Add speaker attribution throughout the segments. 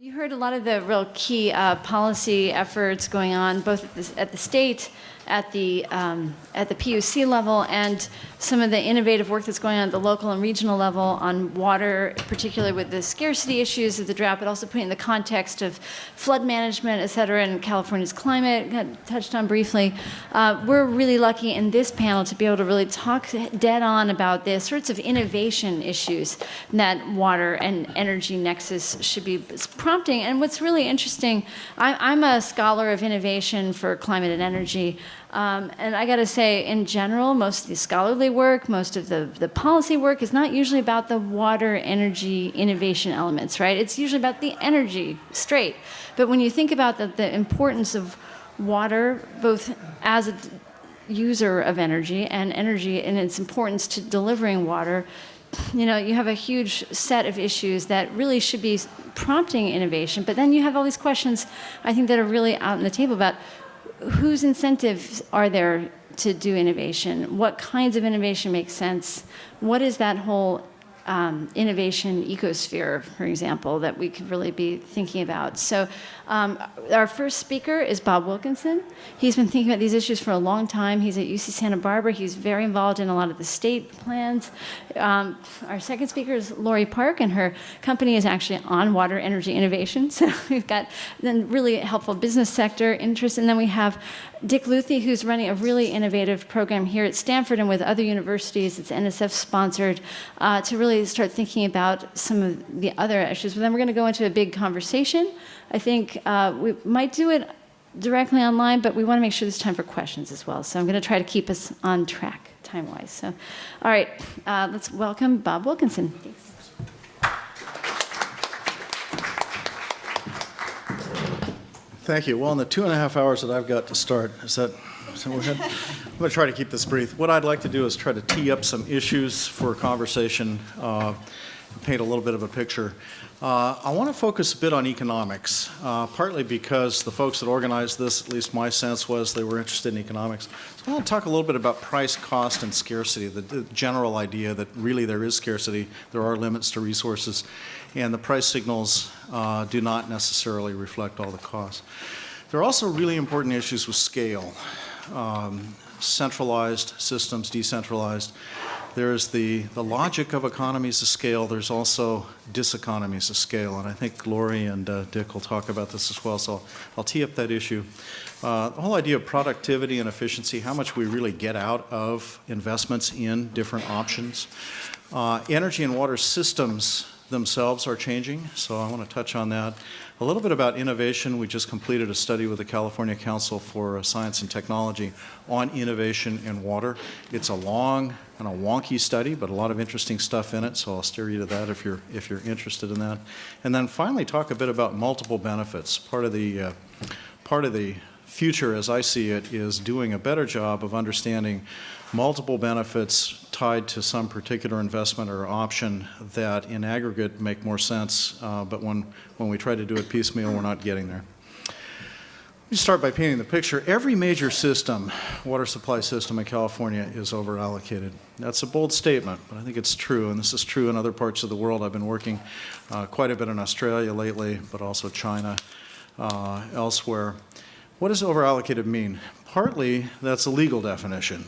Speaker 1: You heard a lot of the real key policy efforts going on, both at the state, at the PUC level, and some of the innovative work that's going on at the local and regional level on water, particularly with the scarcity issues of the drought, but also putting in the context of flood management, et cetera, and California's climate, got touched on briefly. We're really lucky in this panel to be able to really talk dead on about the sorts of innovation issues that water and energy nexus should be prompting. And what's really interesting, I'm a scholar of innovation for climate and energy. And I got to say, in general, most of the scholarly work, most of the policy work is not usually about the water energy innovation elements, right? It's usually about the energy straight. But when you think about the importance of water, both as a user of energy and energy and its importance to delivering water, you know, you have a huge set of issues that really should be prompting innovation. But then you have all these questions, I think, that are really out on the table about whose incentives are there to do innovation? What kinds of innovation make sense? What is that whole innovation ecosphere, for example, that we could really be thinking about? So our first speaker is Bob Wilkinson. He's been thinking about these issues for a long time. He's at UC Santa Barbara. He's very involved in a lot of the state plans. Our second speaker is Lori Park, and her company is actually on water energy innovation. So we've got then really helpful business sector interest. And then we have Dick Luthi, who's running a really innovative program here at Stanford and with other universities. It's NSF-sponsored to really start thinking about some of the other issues. But then we're going to go into a big conversation. I think we might do it directly online, but we want to make sure there's time for questions as well. So I'm going to try to keep us on track time-wise. So, all right, let's welcome Bob Wilkinson. Thanks.
Speaker 2: Thank you. Well, in the 2.5 hours that I've got to start, is that we're good? I'm going to try to keep this brief. What I'd like to do is try to tee up some issues for conversation, paint a little bit of a picture. I want to focus a bit on economics, partly because the folks that organized this, at least my sense was they were interested in economics. So I want to talk a little bit about price, cost, and scarcity, the general idea that really there is scarcity, there are limits to resources, and the price signals do not necessarily reflect all the costs. There are also really important issues with scale, centralized systems, decentralized. There's the logic of economies of scale. There's also diseconomies of scale, and I think Lori and Dick will talk about this as well, so I'll tee up that issue. The whole idea of productivity and efficiency, how much we really get out of investments in different options. Energy and water systems themselves are changing, so I want to touch on that. A little bit about innovation. We just completed a study with the California Council for Science and Technology on innovation in water. It's a long and a wonky study, but a lot of interesting stuff in it, so I'll steer you to that if you're interested in that. And then finally talk a bit about multiple benefits. Part of the future, as I see it, is doing a better job of understanding multiple benefits tied to some particular investment or option that in aggregate make more sense, but when we try to do it piecemeal, we're not getting there. Let me start by painting the picture. Every major system, water supply system in California is overallocated. That's a bold statement, but I think it's true, and this is true in other parts of the world. I've been working quite a bit in Australia lately, but also China, elsewhere. What does overallocated mean? Partly, that's a legal definition.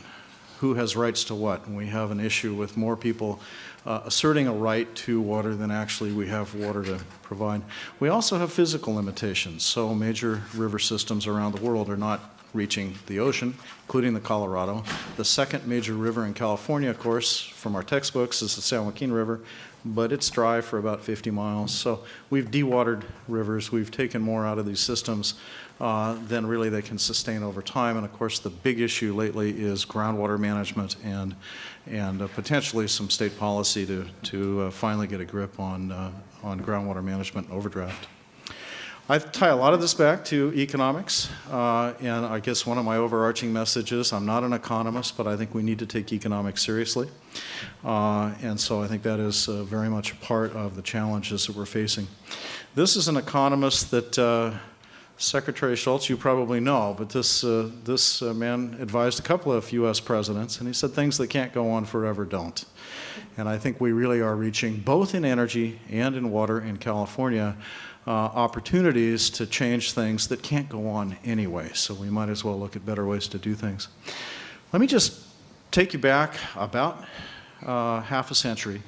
Speaker 2: Who has rights to what? And we have an issue with more people asserting a right to water than actually we have water to provide. We also have physical limitations. So major river systems around the world are not reaching the ocean, including the Colorado. The second major river in California, of course, from our textbooks, is the San Joaquin River, but it's dry for about 50 miles. So we've dewatered rivers. We've taken more out of these systems than really they can sustain over time. And of course, the big issue lately is groundwater management and potentially some state policy to finally get a grip on groundwater management and overdraft. I tie a lot of this back to economics, and I guess one of my overarching messages, I'm not an economist, but I think we need to take economics seriously. And so I think that is very much a part of the challenges that we're facing. This is an economist that Secretary Schultz, you probably know, but this man advised a couple of U.S. presidents, and he said things that can't go on forever don't. And I think we really are reaching, both in energy and in water in California, opportunities to change things that can't go on anyway. So we might as well look at better ways to do things. Let me just take you back about half a century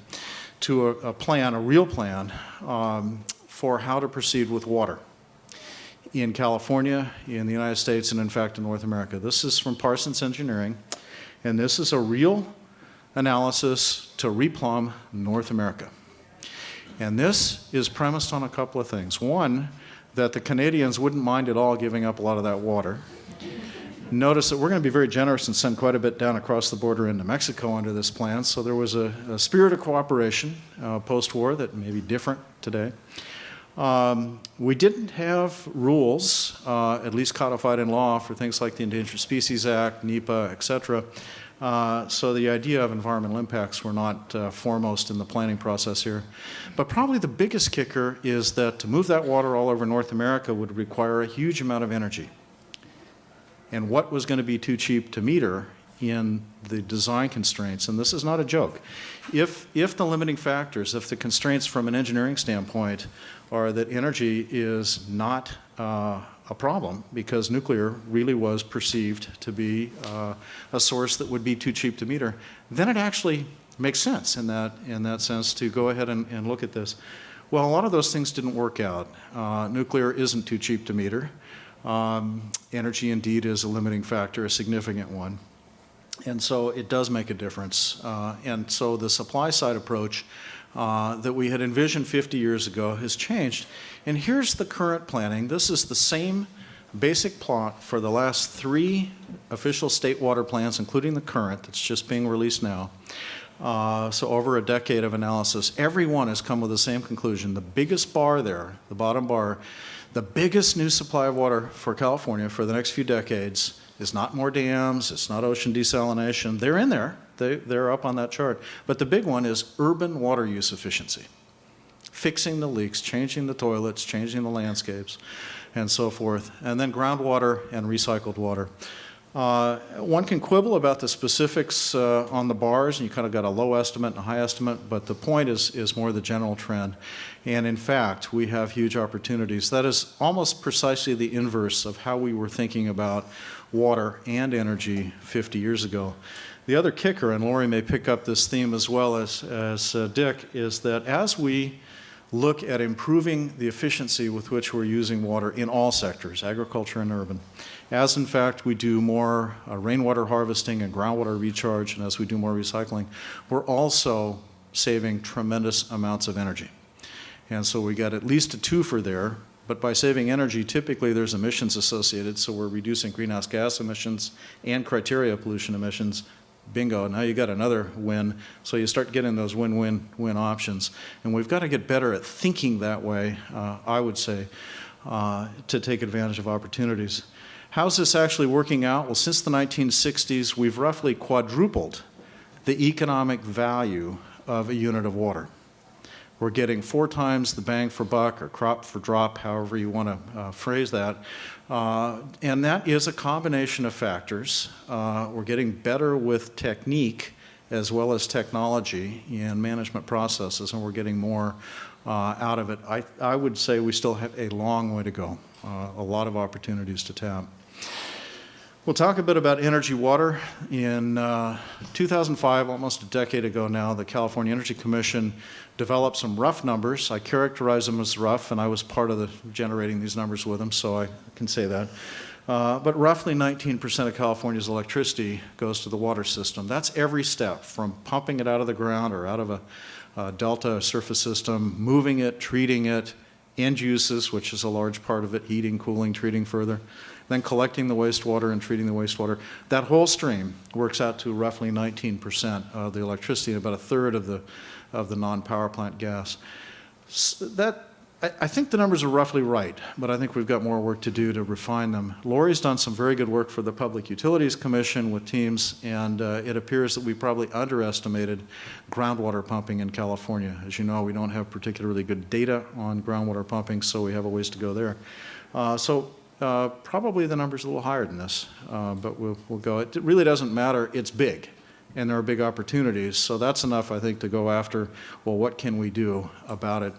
Speaker 2: to a plan, a real plan, for how to proceed with water in California, in the United States, and in fact in North America. This is from Parsons Engineering, and this is a real analysis to replumb North America. And this is premised on a couple of things. One, that the Canadians wouldn't mind at all giving up a lot of that water. Notice that we're going to be very generous and send quite a bit down across the border into Mexico under this plan. So there was a spirit of cooperation post-war that may be different today. We didn't have rules, at least codified in law, for things like the Endangered Species Act, NEPA, et cetera. So the idea of environmental impacts were not foremost in the planning process here. But probably the biggest kicker is that to move that water all over North America would require a huge amount of energy. And what was going to be too cheap to meter in the design constraints, and this is not a joke, if the limiting factors, if the constraints from an engineering standpoint are that energy is not a problem because nuclear really was perceived to be a source that would be too cheap to meter, then it actually makes sense in that sense to go ahead and look at this. Well, a lot of those things didn't work out. Nuclear isn't too cheap to meter. Energy indeed is a limiting factor, a significant one. And so it does make a difference. And so the supply side approach that we had envisioned 50 years ago has changed. And here's the current planning. This is the same basic plot for the last 3 official state water plans, including the current that's just being released now. So over a decade of analysis, every one has come with the same conclusion. The biggest bar there, the bottom bar, the biggest new supply of water for California for the next few decades is not more dams, it's not ocean desalination. They're in there, they're up on that chart. But the big one is urban water use efficiency. Fixing the leaks, changing the toilets, changing the landscapes, and so forth. And then groundwater and recycled water. One can quibble about the specifics on the bars, and you kind of got a low estimate and a high estimate, but the point is more the general trend. And in fact, we have huge opportunities. That is almost precisely the inverse of how we were thinking about water and energy 50 years ago. The other kicker, and Lori may pick up this theme as well as Dick, is that as we look at improving the efficiency with which we're using water in all sectors, agriculture and urban, as in fact we do more rainwater harvesting and groundwater recharge, and as we do more recycling, we're also saving tremendous amounts of energy. And so we got at least a twofer there, but by saving energy, typically there's emissions associated, so we're reducing greenhouse gas emissions and criteria pollution emissions. Bingo, now you got another win. So you start getting those win-win-win options. And we've got to get better at thinking that way, I would say, to take advantage of opportunities. How's this actually working out? Well, since the 1960s, we've roughly quadrupled the economic value of a unit of water. We're getting 4 times the bang for buck or crop for drop, however you want to phrase that. And that is a combination of factors. We're getting better with technique as well as technology and management processes, and we're getting more out of it. I would say we still have a long way to go, a lot of opportunities to tap. We'll talk a bit about energy water. In 2005, almost a decade ago now, the California Energy Commission developed some rough numbers. I characterize them as rough, and I was part of generating these numbers with them, so I can say that. But roughly 19% of California's electricity goes to the water system. That's every step, from pumping it out of the ground or out of a delta surface system, moving it, treating it, end uses, which is a large part of it, heating, cooling, treating further, then collecting the wastewater and treating the wastewater. That whole stream works out to roughly 19% of the electricity and about a third of the non-power plant gas. I think the numbers are roughly right, but I think we've got more work to do to refine them. Lori's done some very good work for the Public Utilities Commission with teams, and it appears that we probably underestimated groundwater pumping in California. As you know, we don't have particularly good data on groundwater pumping, so we have a ways to go there. Probably the number's a little higher than this, but we'll go. It really doesn't matter. It's big, and there are big opportunities. So that's enough, I think, to go after, well, what can we do about it?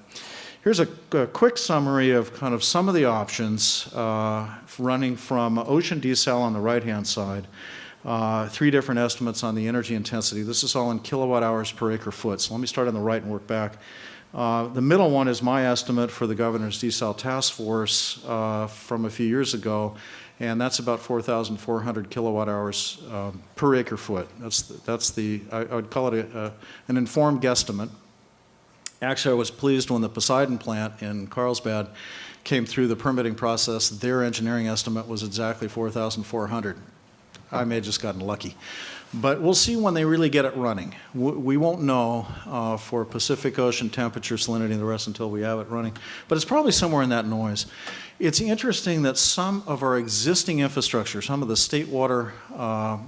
Speaker 2: Here's a quick summary of kind of some of the options running from ocean desal on the right-hand side. 3 different estimates on the energy intensity. This is all in kilowatt hours per acre foot. So let me start on the right and work back. The middle one is my estimate for the Governor's Desal Task Force from a few years ago, and that's about 4,400 kilowatt hours per acre foot. I would call it an informed guesstimate. Actually, I was pleased when the Poseidon plant in Carlsbad came through the permitting process. Their engineering estimate was exactly 4,400. I may have just gotten lucky. But we'll see when they really get it running. We won't know for Pacific Ocean temperature, salinity, and the rest until we have it running. But it's probably somewhere in that noise. It's interesting that some of our existing infrastructure, some of the state water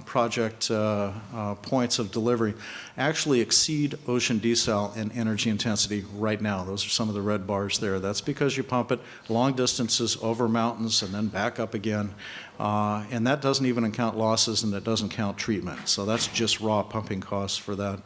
Speaker 2: project points of delivery, actually exceed ocean desal in energy intensity right now. Those are some of the red bars there. That's because you pump it long distances over mountains and then back up again. And that doesn't even account losses, and it doesn't count treatment. So that's just raw pumping costs for that.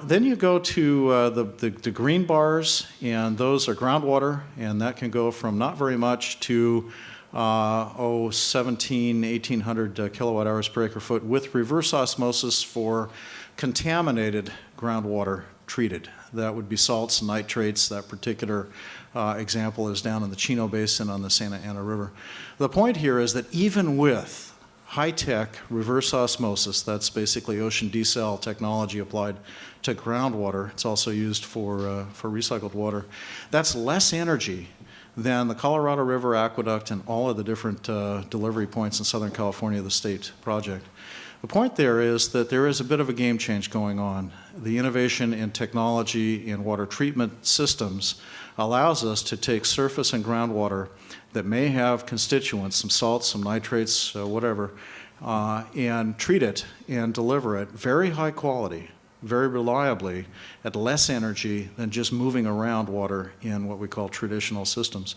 Speaker 2: Then you go to the green bars, and those are groundwater, and that can go from not very much to 1,800 kilowatt hours per acre foot with reverse osmosis for contaminated groundwater treated. That would be salts, nitrates. That particular example is down in the Chino Basin on the Santa Ana River. The point here is that even with high-tech reverse osmosis, that's basically ocean desal technology applied to groundwater, it's also used for recycled water, that's less energy than the Colorado River Aqueduct and all of the different delivery points in Southern California, the state project. The point there is that there is a bit of a game change going on. The innovation in technology in water treatment systems allows us to take surface and groundwater that may have constituents, some salts, some nitrates, whatever, and treat it and deliver it very high quality, very reliably, at less energy than just moving around water in what we call traditional systems.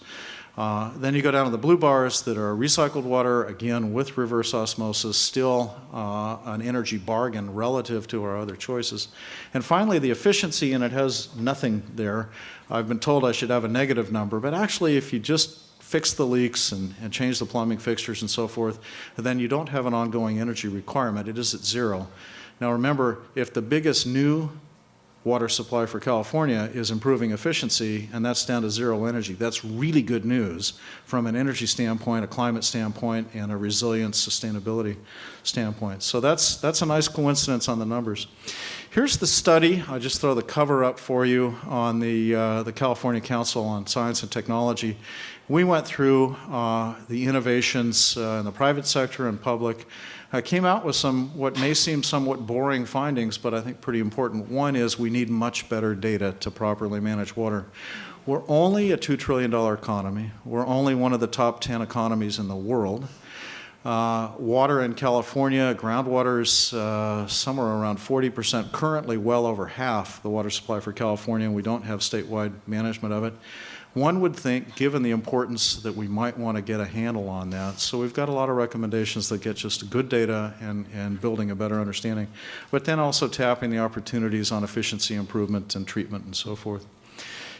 Speaker 2: Then you go down to the blue bars that are recycled water, again with reverse osmosis, still an energy bargain relative to our other choices. And finally, the efficiency, and it has nothing there. I've been told I should have a negative number, but actually if you just fix the leaks and change the plumbing fixtures and so forth, then you don't have an ongoing energy requirement. It is at 0. Now remember, if the biggest new water supply for California is improving efficiency, and that's down to 0 energy, that's really good news from an energy standpoint, a climate standpoint, and a resilience sustainability standpoint. So that's a nice coincidence on the numbers. Here's the study. I'll just throw the cover up for you on the California Council on Science and Technology. We went through the innovations in the private sector and public. I came out with some what may seem somewhat boring findings, but I think pretty important. One is we need much better data to properly manage water. We're only a $2 trillion economy. We're only one of the top 10 economies in the world. Water in California, groundwater is somewhere around 40%, currently well over half the water supply for California, and we don't have statewide management of it. One would think, given the importance, that we might want to get a handle on that. So we've got a lot of recommendations that get just good data and building a better understanding, but then also tapping the opportunities on efficiency improvement and treatment and so forth.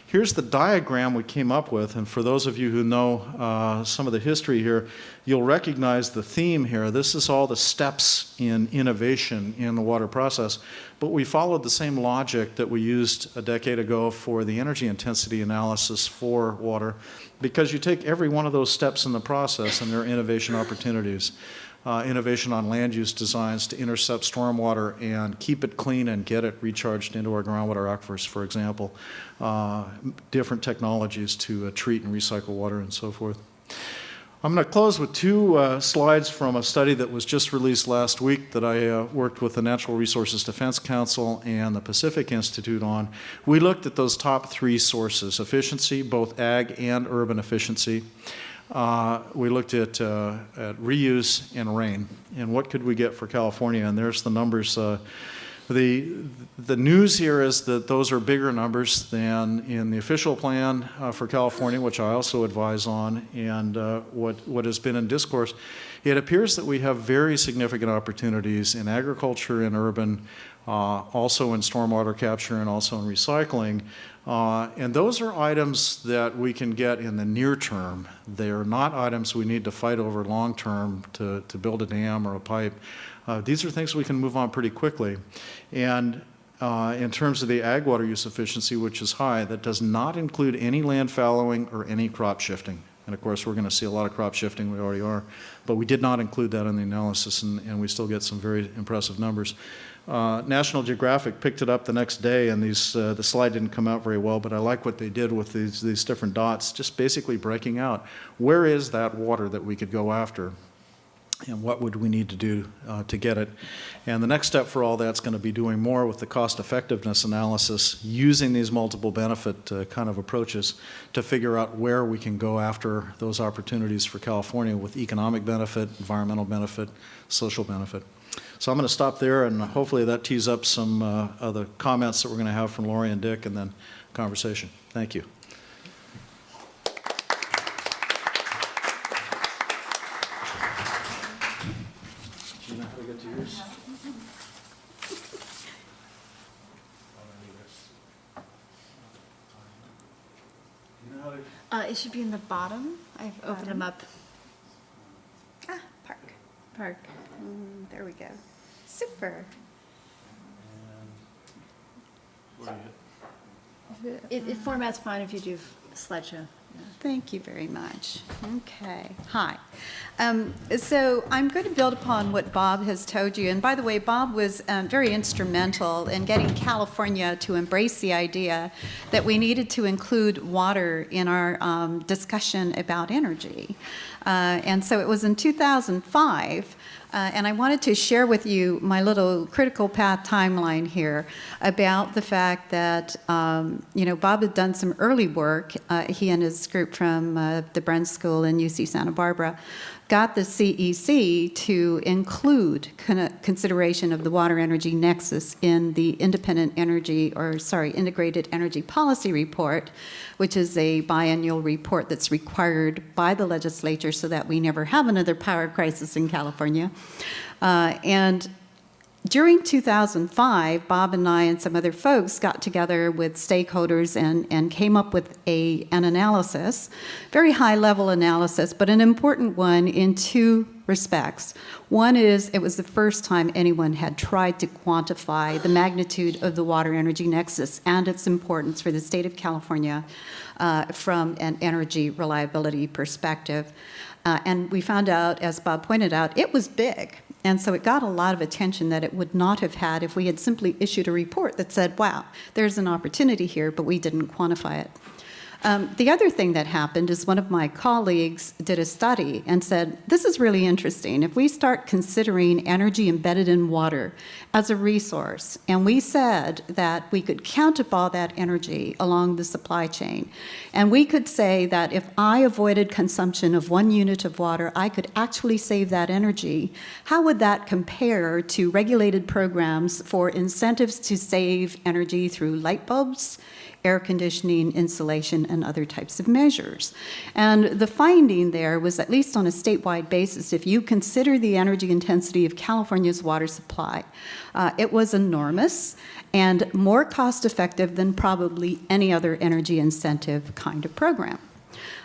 Speaker 2: Here's the diagram we came up with, and for those of you who know some of the history here, you'll recognize the theme here. This is all the steps in innovation in the water process, but we followed the same logic that we used a decade ago for the energy intensity analysis for water, because you take every one of those steps in the process and there are innovation opportunities. Innovation on land use designs to intercept stormwater and keep it clean and get it recharged into our groundwater aquifers, for example. Different technologies to treat and recycle water and so forth. I'm going to close with 2 slides from a study that was just released last week that I worked with the Natural Resources Defense Council and the Pacific Institute on. We looked at those top 3 sources: efficiency, both ag and urban efficiency. We looked at reuse and rain, and what could we get for California, and there's the numbers. The news here is that those are bigger numbers than in the official plan for California, which I also advise on, and what has been in discourse. It appears that we have very significant opportunities in agriculture and urban, also in stormwater capture and also in recycling. And those are items that we can get in the near term. They are not items we need to fight over long term to build a dam or a pipe. These are things we can move on pretty quickly. And in terms of the ag water use efficiency, which is high, that does not include any land fallowing or any crop shifting. And of course, we're going to see a lot of crop shifting, we already are, but we did not include that in the analysis, and we still get some very impressive numbers. National Geographic picked it up the next day, and the slide didn't come out very well, but I like what they did with these different dots, just basically breaking out where is that water that we could go after, and what would we need to do to get it. And the next step for all that's going to be doing more with the cost effectiveness analysis, using these multiple benefit kind of approaches to figure out where we can go after those opportunities for California with economic benefit, environmental benefit, social benefit. So I'm going to stop there, and hopefully that tees up some other comments that we're going to have from Lori and Dick, and then conversation. Thank you. Gina, how do we get to yours?
Speaker 1: It should be in the bottom. I've opened them up.
Speaker 3: Park. There we go. Super.
Speaker 1: It formats fine if you do slideshow.
Speaker 3: Thank you very much. Okay. Hi. So I'm going to build upon what Bob has told you. And by the way, Bob was very instrumental in getting California to embrace the idea that we needed to include water in our discussion about energy. And so it was in 2005. And I wanted to share with you my little critical path timeline here about the fact that, Bob had done some early work. He and his group from the Bren School in UC Santa Barbara got the CEC to include consideration of the water energy nexus in the Integrated Energy Policy Report, which is a biannual report that's required by the legislature so that we never have another power crisis in California. And during 2005, Bob and I and some other folks got together with stakeholders and came up with an analysis, very high-level analysis, but an important one in two respects. One is it was the first time anyone had tried to quantify the magnitude of the water energy nexus and its importance for the state of California from an energy reliability perspective. And we found out, as Bob pointed out, it was big. And so it got a lot of attention that it would not have had if we had simply issued a report that said, wow, there's an opportunity here, but we didn't quantify it. The other thing that happened is one of my colleagues did a study and said, this is really interesting. If we start considering energy embedded in water as a resource, and we said that we could count up all that energy along the supply chain, and we could say that if I avoided consumption of 1 unit of water, I could actually save that energy, how would that compare to regulated programs for incentives to save energy through light bulbs, air conditioning, insulation, and other types of measures? And the finding there was, at least on a statewide basis, if you consider the energy intensity of California's water supply, it was enormous and more cost-effective than probably any other energy incentive kind of program.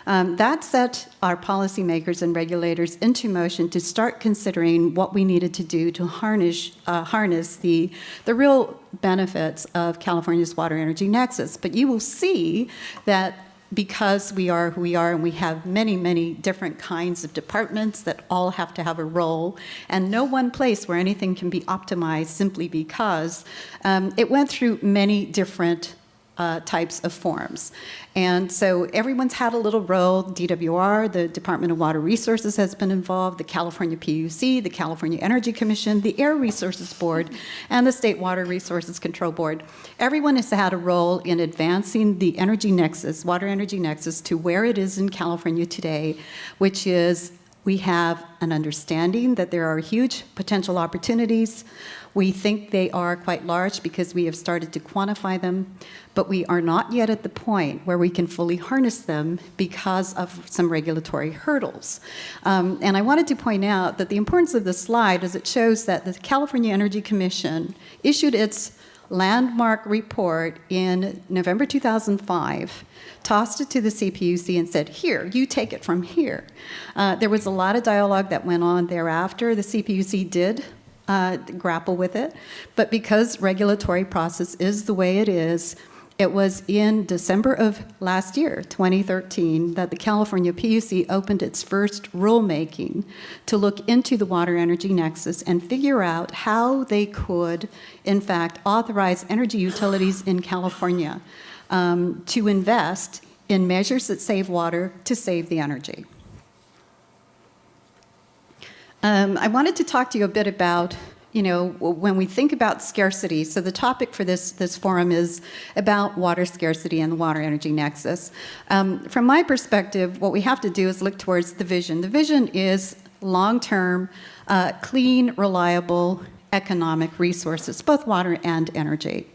Speaker 3: That set our policymakers and regulators into motion to start considering what we needed to do to harness the real benefits of California's water energy nexus. But you will see that because we are who we are and we have many, many different kinds of departments that all have to have a role, and no one place where anything can be optimized simply because it went through many different types of forms. And so everyone's had a little role. DWR, the Department of Water Resources, has been involved, the California PUC, the California Energy Commission, the Air Resources Board, and the State Water Resources Control Board. Everyone has had a role in advancing the energy nexus, water energy nexus, to where it is in California today, which is We have an understanding that there are huge potential opportunities. We think they are quite large because we have started to quantify them, but we are not yet at the point where we can fully harness them because of some regulatory hurdles. And I wanted to point out that the importance of this slide is it shows that the California Energy Commission issued its landmark report in November 2005, tossed it to the CPUC and said, here, you take it from here. There was a lot of dialogue that went on thereafter. The CPUC did grapple with it, but because regulatory process is the way it is, it was in December of last year, 2013, that the California PUC opened its first rulemaking to look into the water energy nexus and figure out how they could, in fact, authorize energy utilities in California to invest in measures that save water to save the energy. I wanted to talk to you a bit about, when we think about scarcity. So the topic for this forum is about water scarcity and the water energy nexus. From my perspective, what we have to do is look towards the vision. The vision is long-term, clean, reliable, economic resources, both water and energy.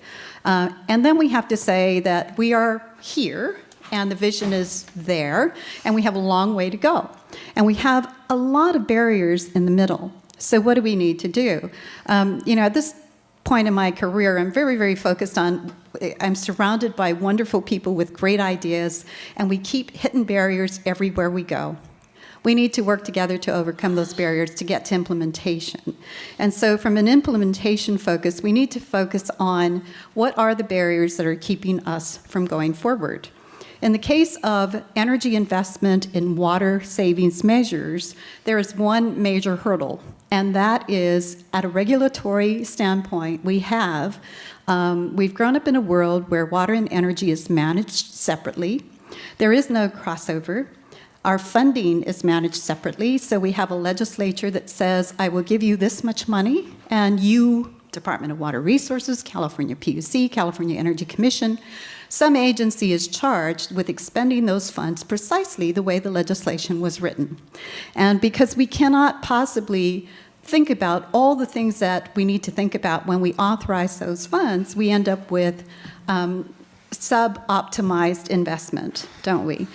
Speaker 3: And then we have to say that we are here, and the vision is there, and we have a long way to go. And we have a lot of barriers in the middle. So what do we need to do? At this point in my career, I'm very, very focused on, I'm surrounded by wonderful people with great ideas, and we keep hitting barriers everywhere we go. We need to work together to overcome those barriers to get to implementation. And so from an implementation focus, we need to focus on what are the barriers that are keeping us from going forward. In the case of energy investment in water savings measures, there is one major hurdle, and that is, at a regulatory standpoint, we've grown up in a world where water and energy is managed separately. There is no crossover. Our funding is managed separately, so we have a legislature that says, I will give you this much money, and you, Department of Water Resources, California PUC, California Energy Commission, some agency is charged with expending those funds precisely the way the legislation was written. And because we cannot possibly think about all the things that we need to think about when we authorize those funds, we end up with sub-optimized investment, don't we?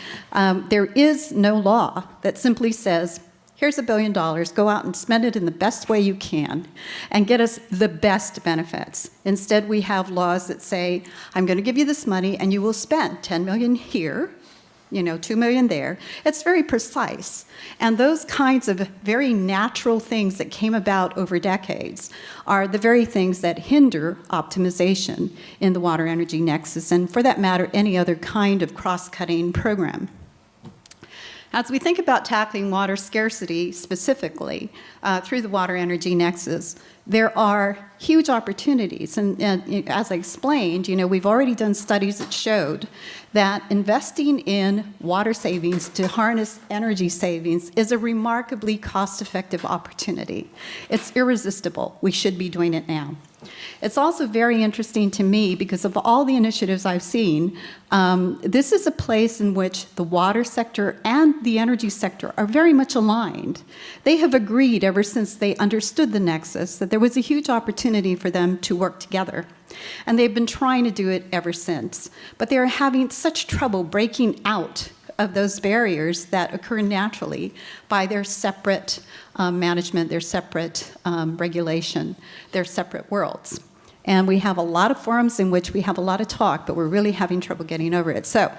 Speaker 3: There is no law that simply says, here's $1 billion, go out and spend it in the best way you can and get us the best benefits. Instead, we have laws that say, I'm going to give you this money and you will spend $10 million here, $2 million there. It's very precise. And those kinds of very natural things that came about over decades are the very things that hinder optimization in the water energy nexus, and for that matter, any other kind of cross-cutting program. As we think about tackling water scarcity specifically through the water energy nexus, there are huge opportunities. And as I explained, we've already done studies that showed that investing in water savings to harness energy savings is a remarkably cost-effective opportunity. It's irresistible. We should be doing it now. It's also very interesting to me because of all the initiatives I've seen, this is a place in which the water sector and the energy sector are very much aligned. They have agreed ever since they understood the nexus that there was a huge opportunity for them to work together. And they've been trying to do it ever since. But they are having such trouble breaking out of those barriers that occur naturally by their separate management, their separate regulation, their separate worlds. And we have a lot of forums in which we have a lot of talk, but we're really having trouble getting over it. So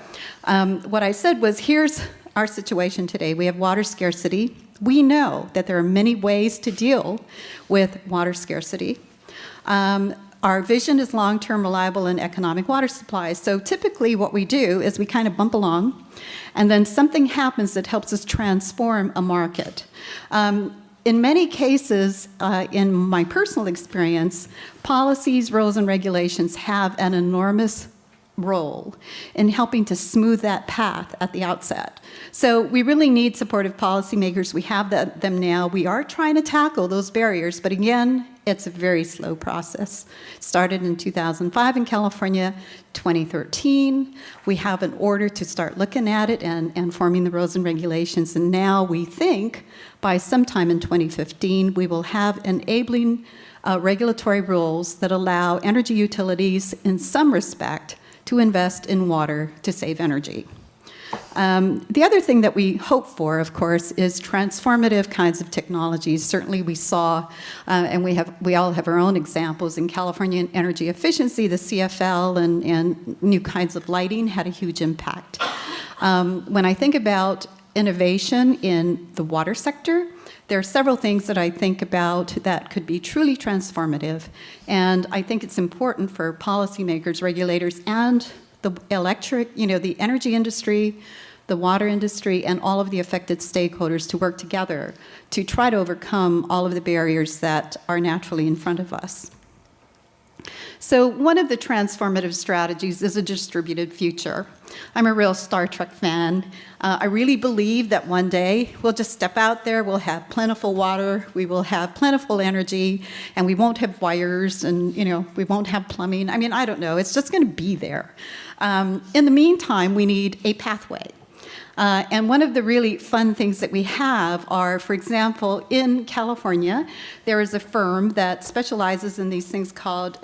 Speaker 3: what I said was, here's our situation today. We have water scarcity. We know that there are many ways to deal with water scarcity. Our vision is long-term, reliable, and economic water supplies. So typically what we do is we kind of bump along, and then something happens that helps us transform a market. In many cases, in my personal experience, policies, rules, and regulations have an enormous role in helping to smooth that path at the outset. So we really need supportive policymakers. We have them now. We are trying to tackle those barriers, but again, it's a very slow process. Started in 2005 in California, 2013. We have an order to start looking at it and forming the rules and regulations. And now we think by sometime in 2015, we will have enabling regulatory rules that allow energy utilities in some respect to invest in water to save energy. The other thing that we hope for, of course, is transformative kinds of technologies. Certainly we saw, and we all have our own examples in California in energy efficiency, the CFL and new kinds of lighting had a huge impact. When I think about innovation in the water sector, there are several things that I think about that could be truly transformative, and I think it's important for policymakers, regulators, and the the energy industry, the water industry, and all of the affected stakeholders to work together to try to overcome all of the barriers that are naturally in front of us. So one of the transformative strategies is a distributed future. I'm a real Star Trek fan. I really believe that one day we'll just step out there, we'll have plentiful water, we will have plentiful energy, and we won't have wires, and we won't have plumbing. I mean, I don't know, it's just going to be there. In the meantime, we need a pathway. And one of the really fun things that we have are, for example, in California, there is a firm that specializes in these things called,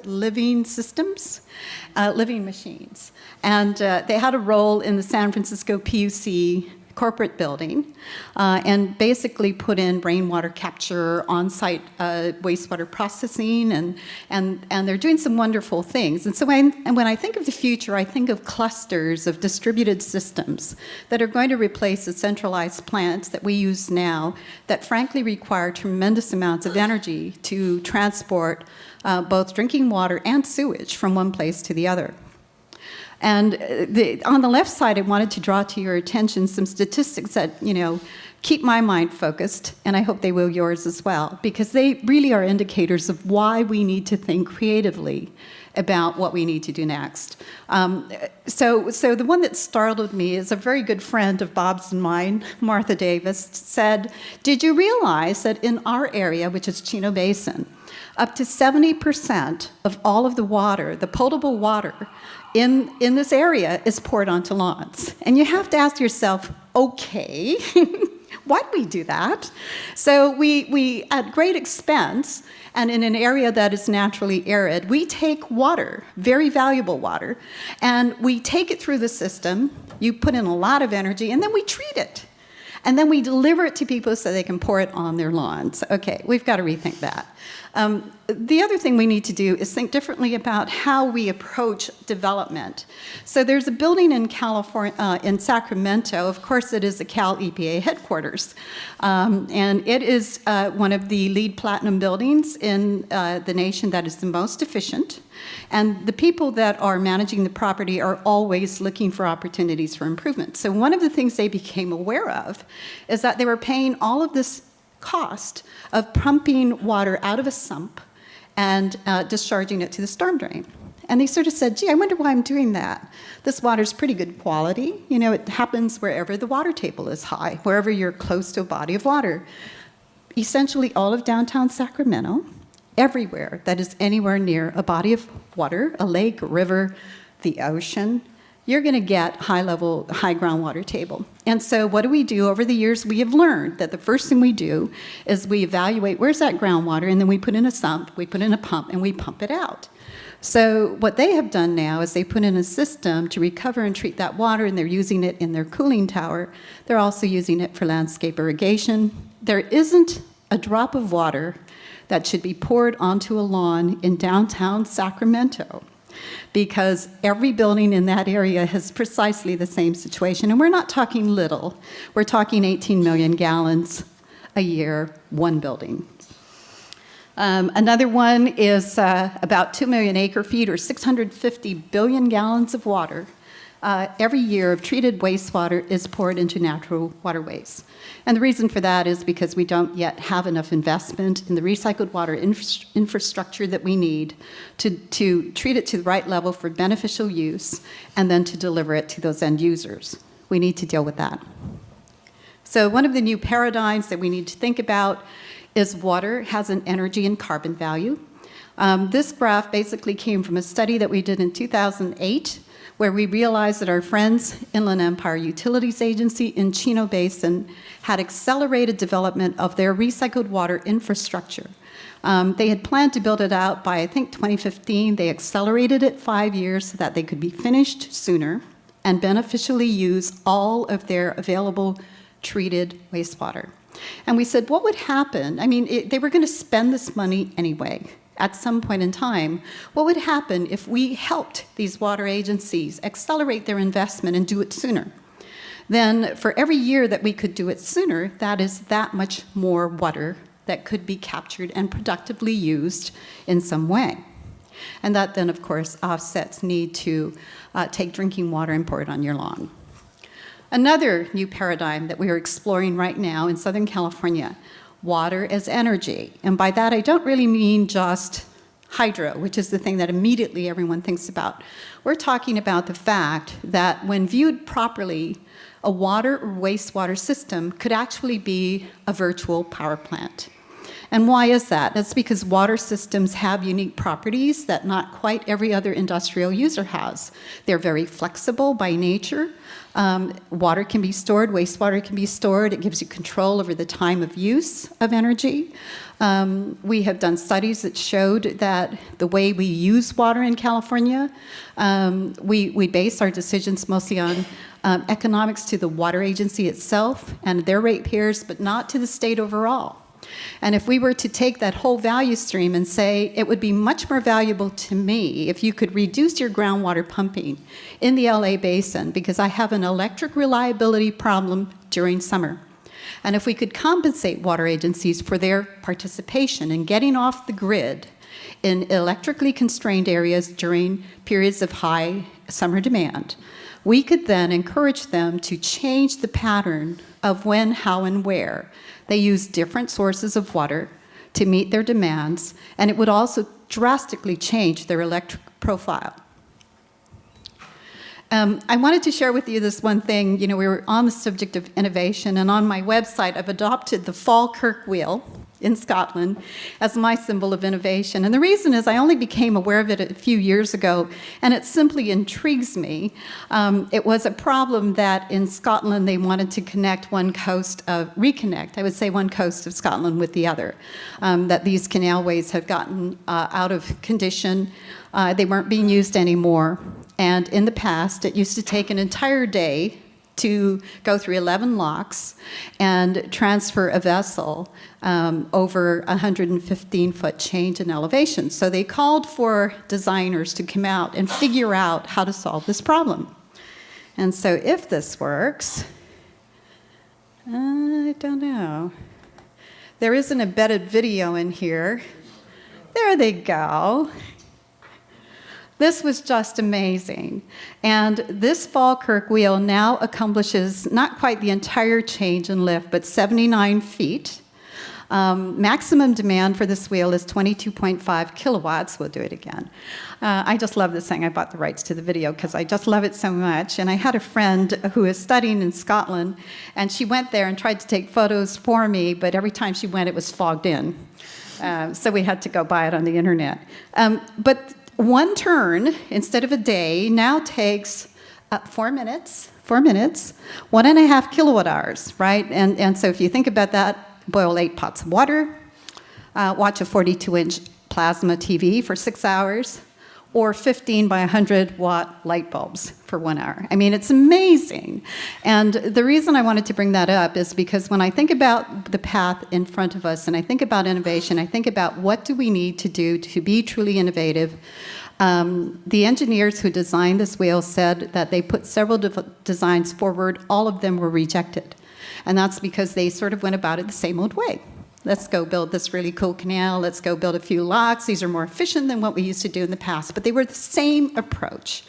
Speaker 3: living systems? Living machines. And they had a role in the San Francisco PUC corporate building and basically put in rainwater capture, on-site wastewater processing, and they're doing some wonderful things. And so when I think of the future, I think of clusters of distributed systems that are going to replace the centralized plants that we use now that frankly require tremendous amounts of energy to transport both drinking water and sewage from one place to the other. And on the left side, I wanted to draw to your attention some statistics that, keep my mind focused, and I hope they will yours as well, because they really are indicators of why we need to think creatively about what we need to do next. So the one that startled me is a very good friend of Bob's and mine, Martha Davis, said, "Did you realize that in our area, which is Chino Basin, up to 70% of all of the water, the potable water, in this area is poured onto lawns?" And you have to ask yourself, okay, why do we do that? So we at great expense, and in an area that is naturally arid, we take water, very valuable water, and we take it through the system, you put in a lot of energy, and then we treat it. And then we deliver it to people so they can pour it on their lawns. Okay, we've got to rethink that. The other thing we need to do is think differently about how we approach development. So there's a building in California, in Sacramento. Of course, it is the Cal EPA headquarters. And it is one of the LEED Platinum buildings in the nation that is the most efficient. And the people that are managing the property are always looking for opportunities for improvement. So one of the things they became aware of is that they were paying all of this cost of pumping water out of a sump and discharging it to the storm drain. And they sort of said, gee, I wonder why I'm doing that. This water's pretty good quality. It happens wherever the water table is high, wherever you're close to a body of water. Essentially all of downtown Sacramento, everywhere that is anywhere near a body of water, a lake, a river, the ocean, you're going to get high groundwater table. And so what do? Over the years, we have learned that the first thing we do is we evaluate where's that groundwater, and then we put in a sump, we put in a pump, and we pump it out. So what they have done now is they put in a system to recover and treat that water, and they're using it in their cooling tower. They're also using it for landscape irrigation. There isn't a drop of water that should be poured onto a lawn in downtown Sacramento, because every building in that area has precisely the same situation. And we're not talking little. We're talking 18 million gallons a year, one building. Another one is about 2 million acre feet, or 650 billion gallons of water. Every year of treated wastewater is poured into natural waterways. And the reason for that is because we don't yet have enough investment in the recycled water infrastructure that we need to treat it to the right level for beneficial use and then to deliver it to those end users. We need to deal with that. So one of the new paradigms that we need to think about is water has an energy and carbon value. This graph basically came from a study that we did in 2008, where we realized that our friends, Inland Empire Utilities Agency in Chino Basin, had accelerated development of their recycled water infrastructure. They had planned to build it out by, I think, 2015. They accelerated it 5 years so that they could be finished sooner and beneficially use all of their available treated wastewater. And we said, what would happen? I mean, they were going to spend this money anyway at some point in time. What would happen if we helped these water agencies accelerate their investment and do it sooner? Then for every year that we could do it sooner, that is that much more water that could be captured and productively used in some way. And that then, of course, offsets need to take drinking water and pour it on your lawn. Another new paradigm that we are exploring right now in Southern California, water as energy. And by that, I don't really mean just hydro, which is the thing that immediately everyone thinks about. We're talking about the fact that when viewed properly, a water or wastewater system could actually be a virtual power plant. And why is that? That's because water systems have unique properties that not quite every other industrial user has. They're very flexible by nature. Water can be stored, wastewater can be stored. It gives you control over the time of use of energy. We have done studies that showed that the way we use water in California, we base our decisions mostly on economics to the water agency itself and their ratepayers, but not to the state overall. And if we were to take that whole value stream and say it would be much more valuable to me if you could reduce your groundwater pumping in the LA basin because I have an electric reliability problem during summer. And if we could compensate water agencies for their participation in getting off the grid in electrically constrained areas during periods of high summer demand, we could then encourage them to change the pattern of when, how, and where they use different sources of water to meet their demands, and it would also drastically change their electric profile. I wanted to share with you this one thing. You know, we were on the subject of innovation, and on my website, I've adopted the Falkirk wheel in Scotland as my symbol of innovation. And the reason is I only became aware of it a few years ago, and it simply intrigues me. It was a problem that in Scotland they wanted to connect one coast one coast of Scotland with the other, that these canalways had gotten out of condition. They weren't being used anymore. And in the past, it used to take an entire day to go through 11 locks and transfer a vessel over a 115-foot change in elevation. So they called for designers to come out and figure out how to solve this problem. And so if this works, I don't know. There is an embedded video in here. There they go. This was just amazing. And this Falkirk wheel now accomplishes not quite the entire change in lift, but 79 feet. Maximum demand for this wheel is 22.5 kilowatts. We'll do it again. I just love this thing. I bought the rights to the video because I just love it so much. And I had a friend who is studying in Scotland, and she went there and tried to take photos for me, but every time she went, it was fogged in. So we had to go buy it on the internet. But one turn, instead of a day, now takes 4 minutes, 1.5 kilowatt hours, right? And so if you think about that, boil 8 pots of water, watch a 42-inch plasma TV for 6 hours, or 15 by 100 watt light bulbs for 1 hour. I mean, it's amazing. And the reason I wanted to bring that up is because when I think about the path in front of us and I think about innovation, I think about what do we need to do to be truly innovative. The engineers who designed this wheel said that they put several designs forward. All of them were rejected. And that's because they sort of went about it the same old way. Let's go build this really cool canal. Let's go build a few locks. These are more efficient than what we used to do in the past. But they were the same approach.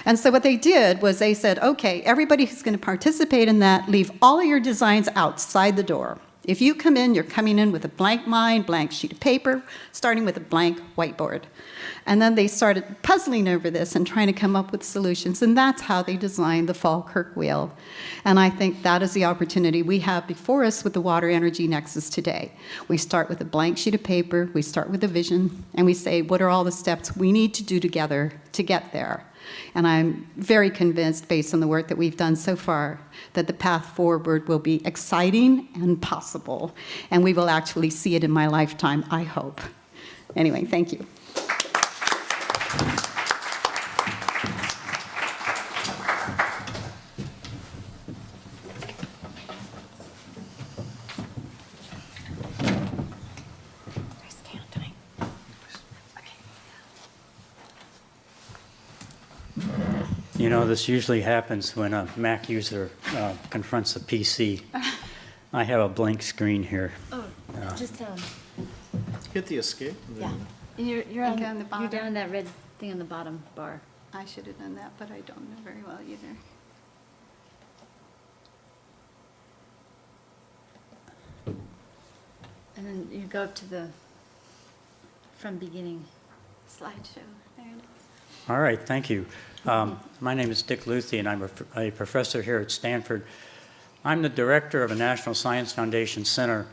Speaker 3: And so what they did was they said, okay, everybody who's going to participate in that, leave all of your designs outside the door. If you come in, you're coming in with a blank mind, blank sheet of paper, starting with a blank whiteboard. And then they started puzzling over this and trying to come up with solutions, and that's how they designed the Falkirk Wheel. And I think that is the opportunity we have before us with the Water Energy Nexus today. We start with a blank sheet of paper, we start with a vision, and we say, what are all the steps we need to do together to get there? And I'm very convinced, based on the work that we've done so far, that the path forward will be exciting and possible, and we will actually see it in my lifetime, I hope. Anyway, thank you.
Speaker 4: You know, this usually happens when a Mac user confronts a PC. I have a blank screen here.
Speaker 1: Oh, just
Speaker 2: Hit the escape.
Speaker 1: yeah. You're
Speaker 3: Okay, on the bottom.
Speaker 1: you're down in that red thing on the bottom bar.
Speaker 3: I should have done that, but I don't know very well either.
Speaker 1: And then you go up to the from beginning.
Speaker 3: Slideshow, there it is.
Speaker 4: All right, thank you. My name is Dick Luthi, and I'm a professor here at Stanford. I'm the director of a National Science Foundation Center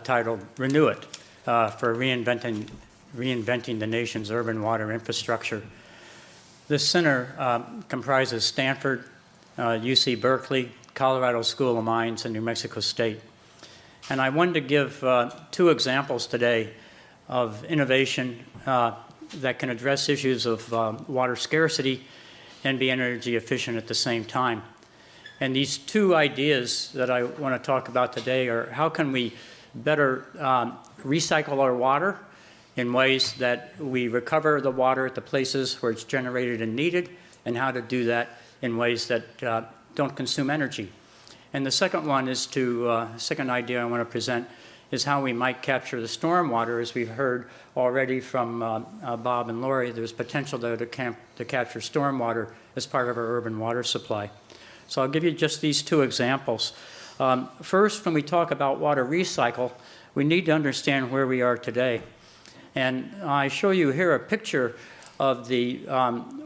Speaker 4: titled Renew It for reinventing the nation's urban water infrastructure. This center comprises Stanford, UC Berkeley, Colorado School of Mines, and New Mexico State. And I wanted to give 2 examples today of innovation that can address issues of water scarcity and be energy efficient at the same time. And these 2 ideas that I want to talk about today are how can we better recycle our water in ways that we recover the water at the places where it's generated and needed, and how to do that in ways that don't consume energy. And the second one is second idea I want to present is how we might capture the stormwater. As we've heard already from Bob and Lori, there's potential there to capture stormwater as part of our urban water supply. So I'll give you just these 2 examples. First, when we talk about water recycle, we need to understand where we are today. And I show you here a picture of the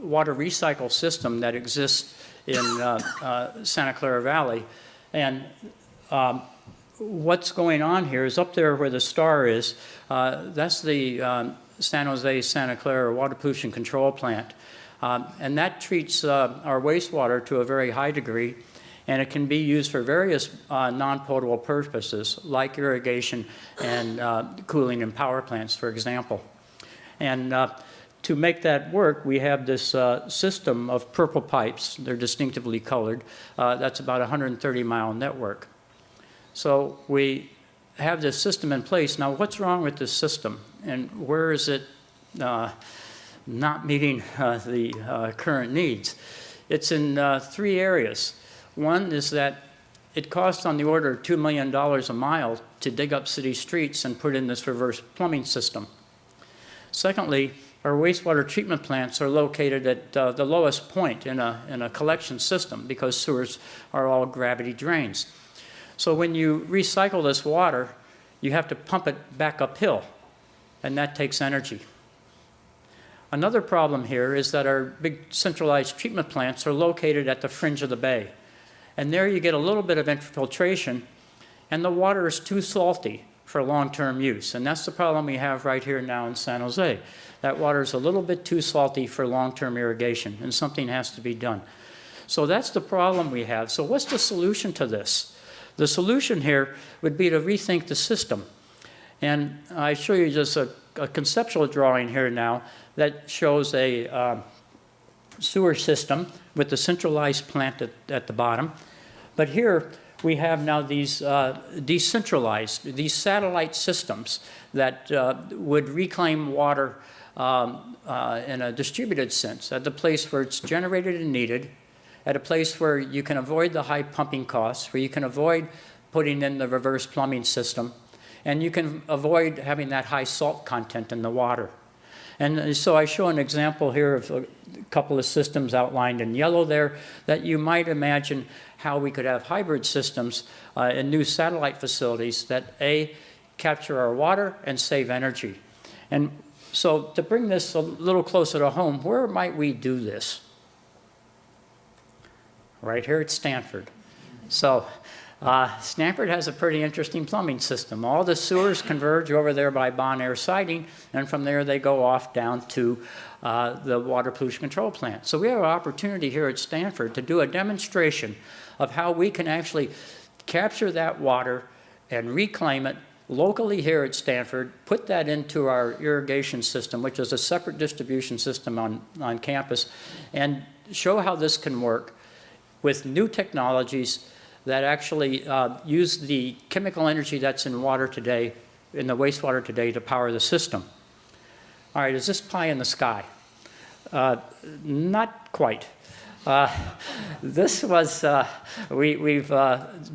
Speaker 4: water recycle system that exists in Santa Clara Valley. And what's going on here is up there where the star is, that's the San Jose Santa Clara Water Pollution Control Plant. And that treats our wastewater to a very high degree, and it can be used for various non-potable purposes, like irrigation and cooling in power plants, for example. And to make that work, we have this system of purple pipes. They're distinctively colored. That's about a 130-mile network. So we have this system in place. Now, what's wrong with this system, and where is it not meeting the current needs? It's in 3 areas. One is that it costs on the order of $2 million a mile to dig up city streets and put in this reverse plumbing system. Secondly, our wastewater treatment plants are located at the lowest point in a collection system because sewers are all gravity drains. So when you recycle this water, you have to pump it back uphill, and that takes energy. Another problem here is that our big centralized treatment plants are located at the fringe of the bay. And there you get a little bit of infiltration, and the water is too salty for long-term use. And that's the problem we have right here now in San Jose. That water is a little bit too salty for long-term irrigation, and something has to be done. So that's the problem we have. So what's the solution to this? The solution here would be to rethink the system. And I show you just a conceptual drawing here now that shows a sewer system with the centralized plant at the bottom. But here we have now these decentralized, these satellite systems that would reclaim water in a distributed sense at the place where it's generated and needed, at a place where you can avoid the high pumping costs, where you can avoid putting in the reverse plumbing system, and you can avoid having that high salt content in the water. And so I show an example here of a couple of systems outlined in yellow there that you might imagine how we could have hybrid systems in new satellite facilities that capture our water and save energy. And so to bring this a little closer to home, where might we do this? Right here at Stanford. So Stanford has a pretty interesting plumbing system. All the sewers converge over there by Bon Air Siding, and from there they go off down to the water pollution control plant. So we have an opportunity here at Stanford to do a demonstration of how we can actually capture that water and reclaim it locally here at Stanford, put that into our irrigation system, which is a separate distribution system on campus, and show how this can work with new technologies that actually use the chemical energy that's in water today, in the wastewater today, to power the system. All right, is this pie in the sky? Not quite. This was, we've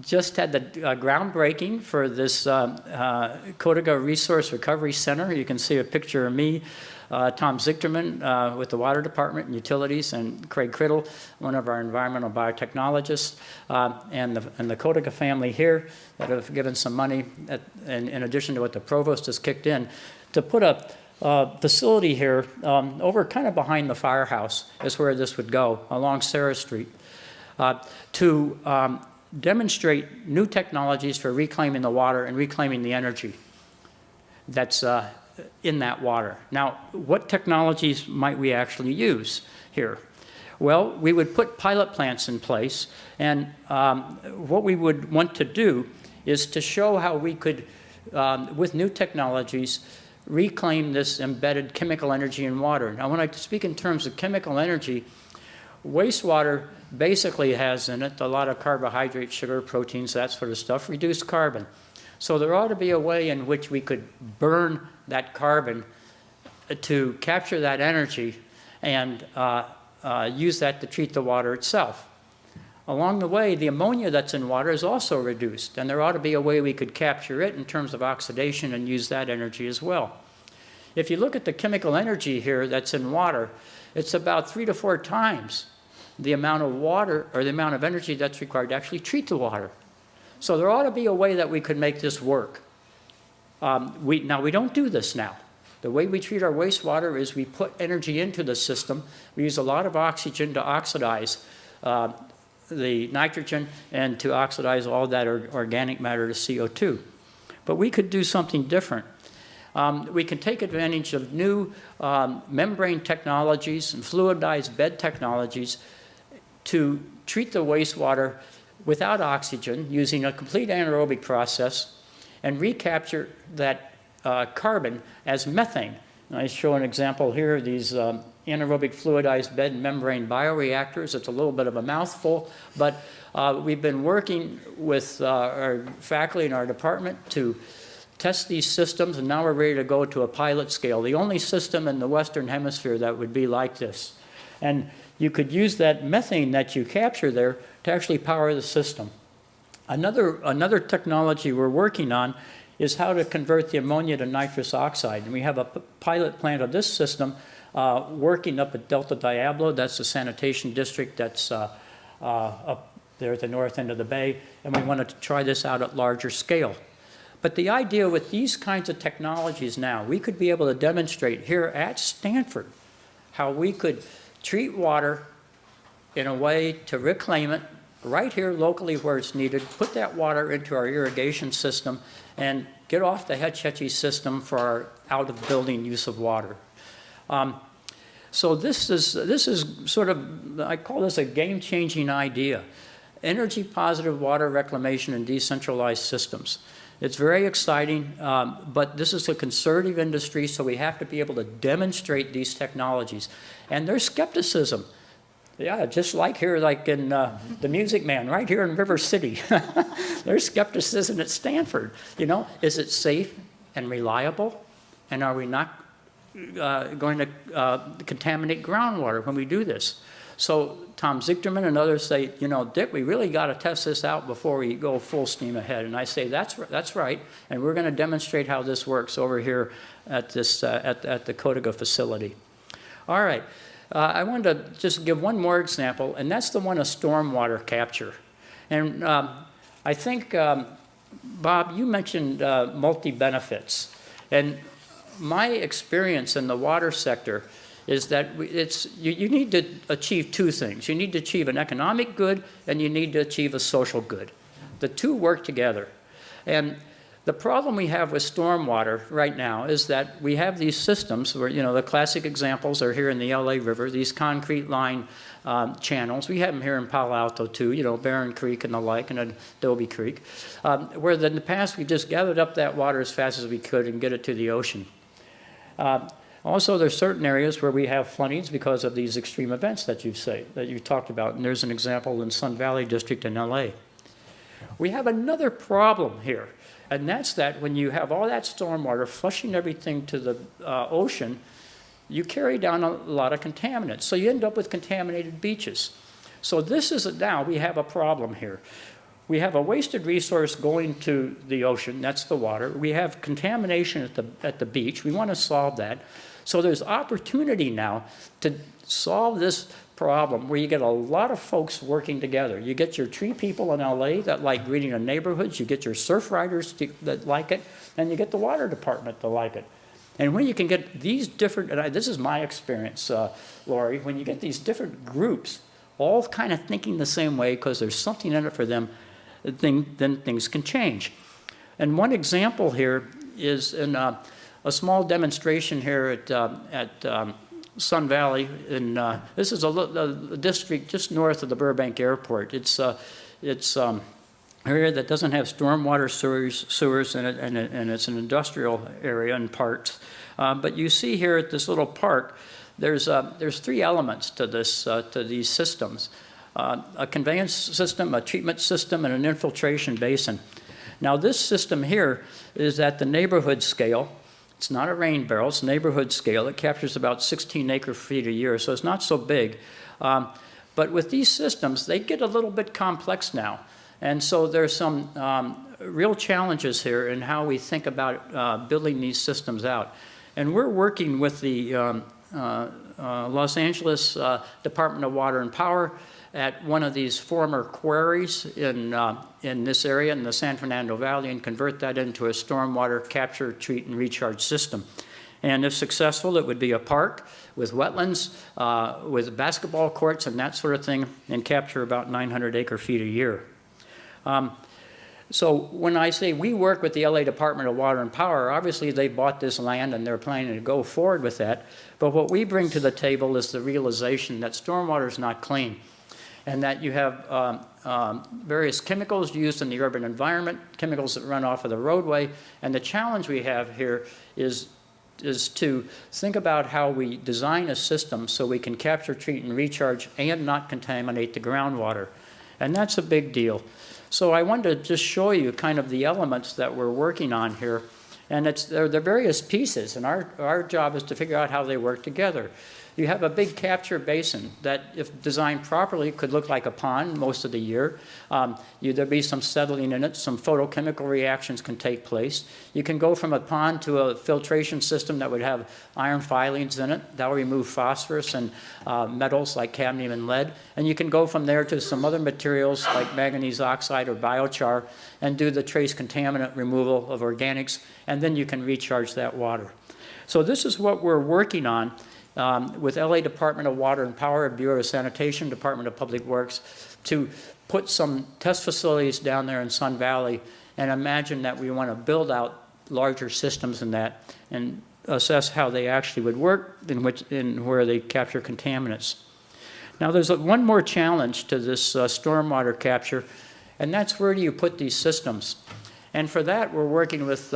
Speaker 4: just had the groundbreaking for this Cotega Resource Recovery Center. You can see a picture of me, Tom Zichterman with the Water Department and Utilities, and Craig Criddle, one of our environmental biotechnologists, and the Cotega family here that have given some money, in addition to what the provost has kicked in, to put a facility here over kind of behind the firehouse is where this would go, along Sarah Street, to demonstrate new technologies for reclaiming the water and reclaiming the energy that's in that water. Now, what technologies might we actually use here? Well, we would put pilot plants in place, and what we would want to do is to show how we could, with new technologies, reclaim this embedded chemical energy in water. Now, when I speak in terms of chemical energy, wastewater basically has in it a lot of carbohydrates, sugar, proteins, that sort of stuff, reduced carbon. So there ought to be a way in which we could burn that carbon to capture that energy and use that to treat the water itself. Along the way, the ammonia that's in water is also reduced, and there ought to be a way we could capture it in terms of oxidation and use that energy as well. If you look at the chemical energy here that's in water, it's about 3 to 4 times the amount of water or the amount of energy that's required to actually treat the water. So there ought to be a way that we could make this work. We don't do this now. The way we treat our wastewater is we put energy into the system. We use a lot of oxygen to oxidize the nitrogen and to oxidize all that organic matter to CO2. But we could do something different. We can take advantage of new membrane technologies and fluidized bed technologies to treat the wastewater without oxygen using a complete anaerobic process and recapture that carbon as methane. And I show an example here of these anaerobic fluidized bed membrane bioreactors. It's a little bit of a mouthful, but we've been working with our faculty in our department to test these systems, and now we're ready to go to a pilot scale. The only system in the Western Hemisphere that would be like this. And you could use that methane that you capture there to actually power the system. Another technology we're working on is how to convert the ammonia to nitrous oxide. And we have a pilot plant of this system working up at Delta Diablo. That's the sanitation district that's up there at the north end of the bay. And we wanted to try this out at larger scale. But the idea with these kinds of technologies now, we could be able to demonstrate here at Stanford how we could treat water in a way to reclaim it right here locally where it's needed, put that water into our irrigation system, and get off the Hetch-Hetchy system for our out-of-building use of water. So this is sort of, I call this a game-changing idea. Energy-positive water reclamation and decentralized systems. It's very exciting, but this is a conservative industry, so we have to be able to demonstrate these technologies. And there's skepticism. Yeah, just like here, like in The Music Man, right here in River City. There's skepticism at Stanford. You know, is it safe and reliable? And are we not going to contaminate groundwater when we do this? So Tom Zichterman and others say, you know, Dick, we really got to test this out before we go full steam ahead. And I say, that's right, and we're going to demonstrate how this works over here at this at the Codiga facility. All right, I wanted to just give one more example, and that's the one of stormwater capture. And I think, Bob, you mentioned multi-benefits. And my experience in the water sector is that you need to achieve two things. You need to achieve an economic good, and you need to achieve a social good. The two work together. And the problem we have with stormwater right now is that we have these systems where, you know, the classic examples are here in the LA River, these concrete line channels. We have them here in Palo Alto too, you know, Barron Creek and the like, and Adobe Creek, where in the past we just gathered up that water as fast as we could and get it to the ocean. Also, there's certain areas where we have floodings because of these extreme events that you talked about, and there's an example in Sun Valley District in LA. We have another problem here, and that's that when you have all that stormwater flushing everything to the ocean, you carry down a lot of contaminants. So you end up with contaminated beaches. So this is now we have a problem here. We have a wasted resource going to the ocean, that's the water. We have contamination at the beach. We want to solve that. So there's opportunity now to solve this problem where you get a lot of folks working together. You get your tree people in LA that like greening the neighborhoods, you get your surf riders that like it, and you get the water department to like it. And when you can get these different, and this is my experience, Lori, when you get these different groups all kind of thinking the same way because there's something in it for them, then things can change. And one example here is in a small demonstration here at Sun Valley. This is a district just north of the Burbank Airport. It's an area that doesn't have stormwater sewers in it, and it's an industrial area in parts. But you see here at this little park, there's three elements to these systems. A conveyance system, a treatment system, and an infiltration basin. Now this system here is at the neighborhood scale. It's not a rain barrel, it's neighborhood scale. It captures about 16 acre-feet a year, so it's not so big. But with these systems, they get a little bit complex now. And so there's some real challenges here in how we think about building these systems out. And we're working with the Los Angeles Department of Water and Power at one of these former quarries in this area in the San Fernando Valley and convert that into a stormwater capture, treat, and recharge system. And if successful, it would be a park with wetlands, with basketball courts and that sort of thing, and capture about 900 acre-feet a year. So when I say we work with the LA Department of Water and Power, obviously they bought this land and they're planning to go forward with that. But what we bring to the table is the realization that stormwater is not clean, and that you have various chemicals used in the urban environment, chemicals that run off of the roadway. And the challenge we have here is to think about how we design a system so we can capture, treat, and recharge and not contaminate the groundwater. And that's a big deal. So I wanted to just show you kind of the elements that we're working on here. And they're various pieces, and our job is to figure out how they work together. You have a big capture basin that, if designed properly, could look like a pond most of the year. There'd be some settling in it, some photochemical reactions can take place. You can go from a pond to a filtration system that would have iron filings in it. That will remove phosphorus and metals like cadmium and lead. And you can go from there to some other materials like manganese oxide or biochar and do the trace contaminant removal of organics, and then you can recharge that water. So this is what we're working on. With LA Department of Water and Power, Bureau of Sanitation, Department of Public Works, to put some test facilities down there in Sun Valley and imagine that we want to build out larger systems in that and assess how they actually would work in where they capture contaminants. Now there's one more challenge to this stormwater capture, and that's where do you put these systems? And for that, we're working with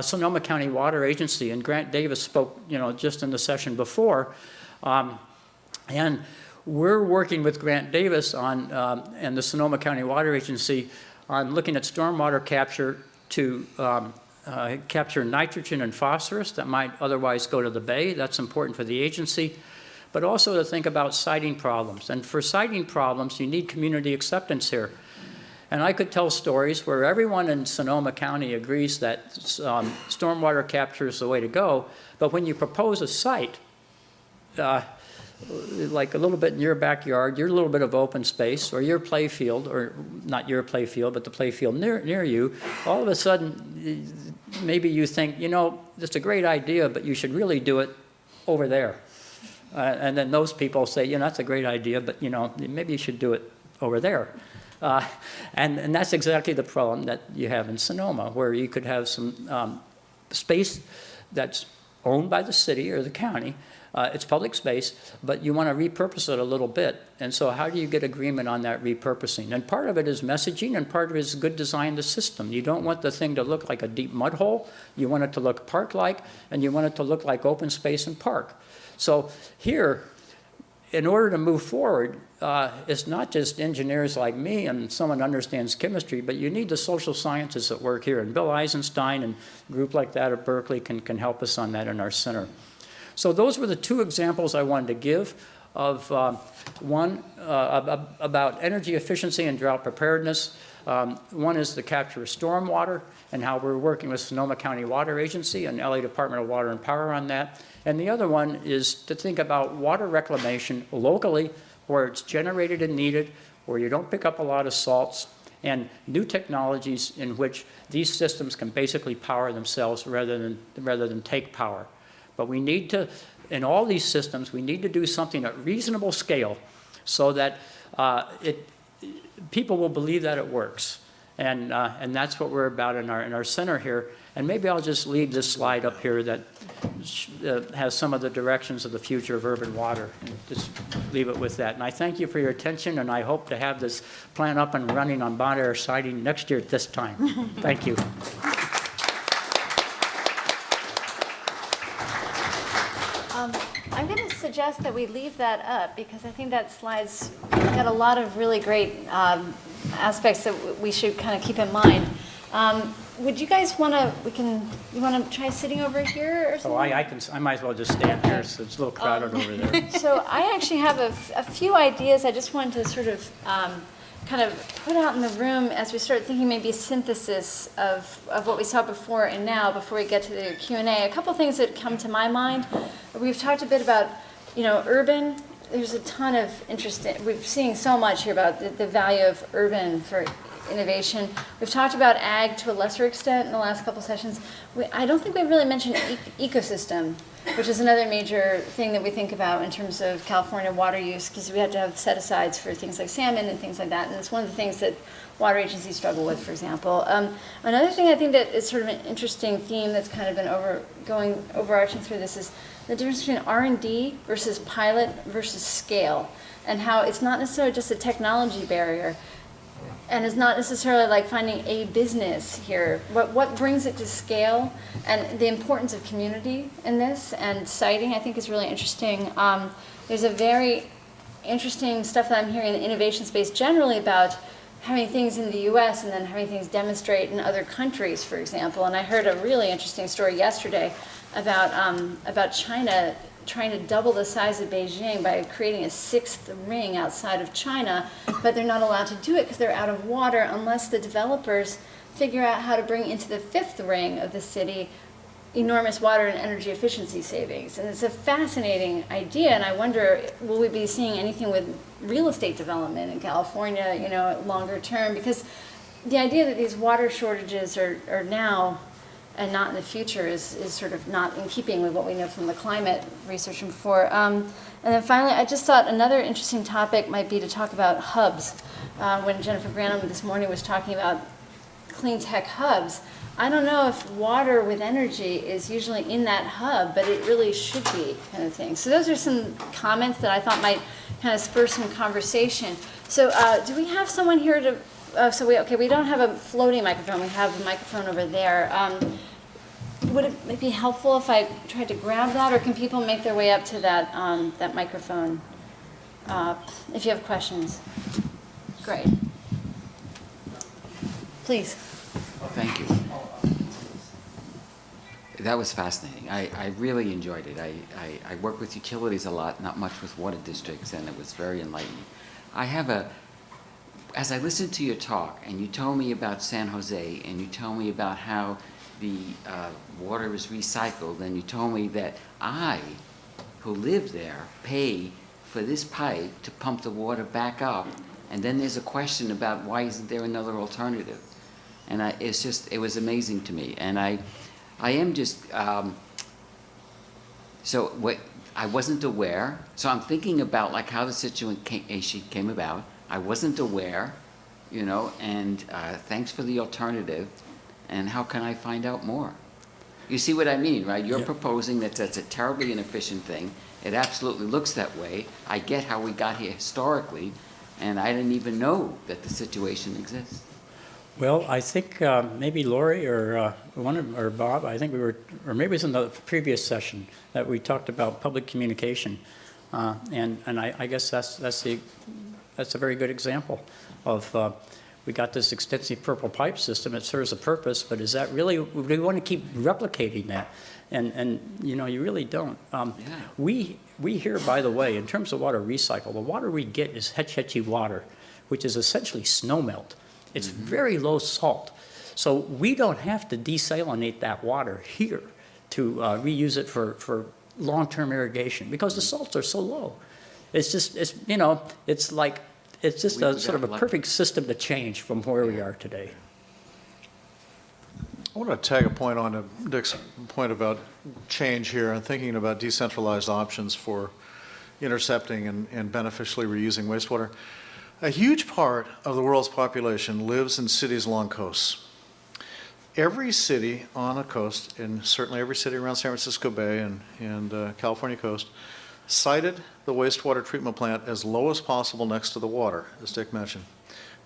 Speaker 4: Sonoma County Water Agency, and Grant Davis spoke, just in the session before. And we're working with Grant Davis on, and the Sonoma County Water Agency on looking at stormwater capture to capture nitrogen and phosphorus that might otherwise go to the bay. That's important for the agency. but also to think about siting problems. And for siting problems, you need community acceptance here. And I could tell stories where everyone in Sonoma County agrees that stormwater capture is the way to go, but when you propose a site, like a little bit in your backyard, your little bit of open space, or your play field, or not your play field, but the play field near you, all of a sudden, maybe you think, you know, it's a great idea, but you should really do it over there. And then those people say, you know, that's a great idea, but, you know, maybe you should do it over there. And that's exactly the problem that you have in Sonoma, where you could have some space that's owned by the city or the county. It's public space, but you want to repurpose it a little bit. And so how do you get agreement on that repurposing? And part of it is messaging, and part of it is good design of the system. You don't want the thing to look like a deep mud hole. You want it to look park-like, and you want it to look like open space and park. So here, in order to move forward, it's not just engineers like me and someone who understands chemistry, but you need the social sciences that work here. And Bill Eisenstein and a group like that at Berkeley can help us on that in our center. So those were the two examples I wanted to give of one about energy efficiency and drought preparedness. One is the capture of stormwater and how we're working with Sonoma County Water Agency and LA Department of Water and Power on that. And the other one is to think about water reclamation locally where it's generated and needed, where you don't pick up a lot of salts, and new technologies in which these systems can basically power themselves rather than take power. But we need to, in all these systems, we need to do something at reasonable scale so that people will believe that it works. And that's what we're about in our center here. And maybe I'll just leave this slide up here that has some of the directions of the future of urban water, and just leave it with that. And I thank you for your attention, and I hope to have this plan up and running on Bon Air siting next year at this time. Thank you.
Speaker 1: I'm going to suggest that we leave that up because I think that slide's got a lot of really great aspects that we should kind of keep in mind. Would you guys want to, you want to try sitting over here or something?
Speaker 4: I might as well just stand here, so it's a little crowded over there.
Speaker 1: So I actually have a few ideas I just wanted to sort of kind of put out in the room as we start thinking maybe a synthesis of what we saw before and now before we get to the Q&A. A couple things that come to my mind. We've talked a bit about, you know, urban. There's a ton of interest we're seeing so much here about the value of urban for innovation. We've talked about ag to a lesser extent in the last couple sessions. I don't think we've really mentioned ecosystem, which is another major thing that we think about in terms of California water use, because we have to have set-asides for things like salmon and things like that, and it's one of the things that water agencies struggle with, for example. Another thing I think that is sort of an interesting theme that's kind of been overarching through this is the difference between R&D versus pilot versus scale, and how it's not necessarily just a technology barrier, and it's not necessarily like finding a business here. What brings it to scale, and the importance of community in this, and siting I think is really interesting. There's a very interesting stuff that I'm hearing in the innovation space generally about having things in the US and then having things demonstrate in other countries, for example. And I heard a really interesting story yesterday about China trying to double the size of Beijing by creating a sixth ring outside of China, but they're not allowed to do it because they're out of water unless the developers figure out how to bring into the fifth ring of the city enormous water and energy efficiency savings. And it's a fascinating idea, and I wonder, will we be seeing anything with real estate development in California, you know, longer term? Because the idea that these water shortages are now and not in the future is sort of not in keeping with what we know from the climate research from before. And then finally, I just thought another interesting topic might be to talk about hubs. When Jennifer Granholm this morning was talking about clean tech hubs, I don't know if water with energy is usually in that hub, but it really should be, kind of thing. So those are some comments that I thought might kind of spur some conversation. So do we have someone here to, we don't have a floating microphone, we have a microphone over there. Would it be helpful if I tried to grab that, or can people make their way up to that, that microphone if you have questions? Great. Please.
Speaker 5: Thank you. That was fascinating. I really enjoyed it. I work with utilities a lot, not much with water districts, and it was very enlightening. As I listened to your talk, and you told me about San Jose, and you told me about how the water is recycled, and you told me that I, who live there, pay for this pipe to pump the water back up, and then there's a question about why isn't there another alternative? And it was amazing to me. And I am just, so what, I wasn't aware, so I'm thinking about like how the situation came about. I wasn't aware, you know, and thanks for the alternative, and how can I find out more? You see what I mean, right? You're proposing that that's a terribly inefficient thing. It absolutely looks that way. I get how we got here historically, and I didn't even know that the situation exists.
Speaker 4: Well, I think maybe Lori or or Bob, I think we were, or maybe it was in the previous session that we talked about public communication, and I guess that's a very good example of we got this extensive purple pipe system. It serves a purpose, but is that really? We want to keep replicating that, and you know, you really don't. We here, by the way, in terms of water recycle, the water we get is hetch hetchy water, which is essentially snowmelt. It's very low salt. So we don't have to desalinate that water here to reuse it for long-term irrigation because the salts are so low. It's just, you know, it's just a sort of a perfect system to change from where we are today.
Speaker 2: I want to tag a point on to Dick's point about change here and thinking about decentralized options for intercepting and beneficially reusing wastewater. A huge part of the world's population lives in cities along coasts. Every city on a coast, and certainly every city around San Francisco Bay and California coast, sited the wastewater treatment plant as low as possible next to the water, as Dick mentioned.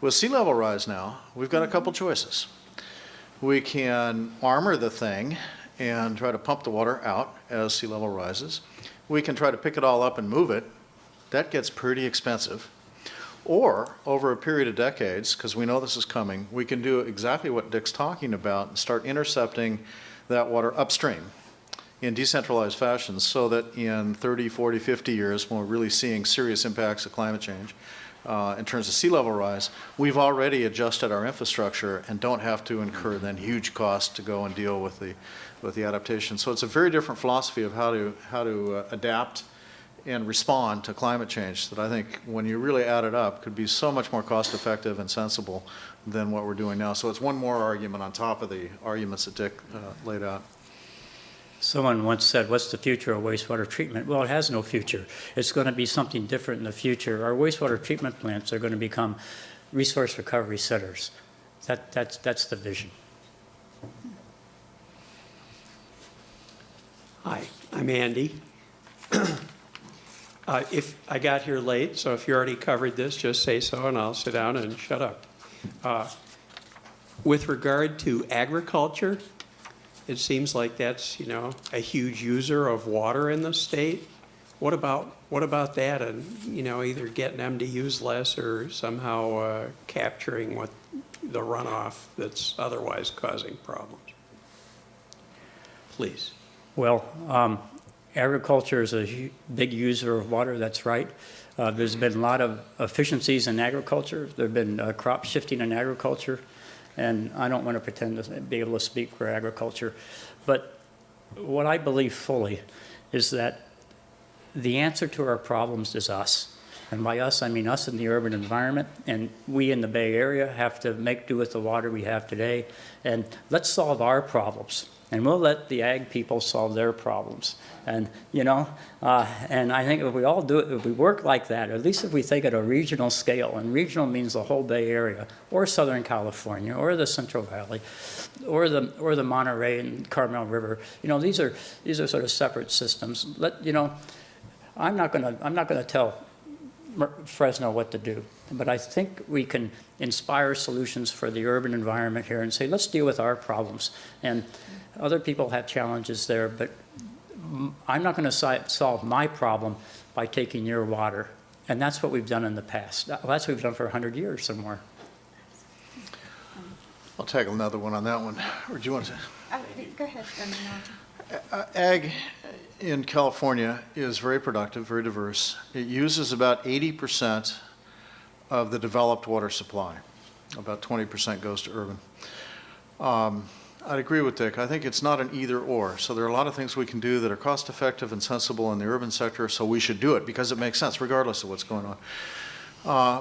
Speaker 2: With sea level rise now, we've got a couple choices. We can armor the thing and try to pump the water out as sea level rises. We can try to pick it all up and move it. That gets pretty expensive. Or, over a period of decades, because we know this is coming, we can do exactly what Dick's talking about and start intercepting that water upstream in decentralized fashion so that in 30, 40, 50 years, when we're really seeing serious impacts of climate change in terms of sea level rise, we've already adjusted our infrastructure and don't have to incur then huge costs to go and deal with the adaptation. So it's a very different philosophy of how to adapt and respond to climate change that I think when you really add it up could be so much more cost effective and sensible than what we're doing now. So it's one more argument on top of the arguments that Dick laid out.
Speaker 4: Someone once said, what's the future of wastewater treatment? Well, it has no future. It's going to be something different in the future. Our wastewater treatment plants are going to become resource recovery centers. That's the vision.
Speaker 6: Hi, I'm Andy. If I got here late, so if you already covered this, just say so and I'll sit down and shut up. With regard to agriculture, it seems like that's, you know, a huge user of water in the state. What about that and, you know, either getting them to use less or somehow capturing what the runoff that's otherwise causing problems? Please.
Speaker 4: Well, agriculture is a big user of water, that's right. There's been a lot of efficiencies in agriculture. There have been crop shifting in agriculture, and I don't want to pretend to be able to speak for agriculture. But what I believe fully is that the answer to our problems is us. And by us, I mean us in the urban environment, and we in the Bay Area have to make do with the water we have today. And let's solve our problems. And we'll let the ag people solve their problems. And, you know, and I think if we all do it, if we work like that, at least if we think at a regional scale, and regional means the whole Bay Area, or Southern California, or the Central Valley, or the Monterey and Carmel River, you know, these are sort of separate systems. You know, I'm not gonna tell Fresno what to do, but I think we can inspire solutions for the urban environment here and say, let's deal with our problems. And other people have challenges there, but I'm not going to solve my problem by taking your water. And that's what we've done in the past. That's what we've done for 100 years or more.
Speaker 2: I'll tag another one on that one. Or do you want to?
Speaker 7: Go ahead.
Speaker 2: Ag in California is very productive, very diverse. It uses about 80% of the developed water supply. About 20% goes to urban. I'd agree with Dick. I think it's not an either or. So there are a lot of things we can do that are cost effective and sensible in the urban sector, so we should do it because it makes sense regardless of what's going on.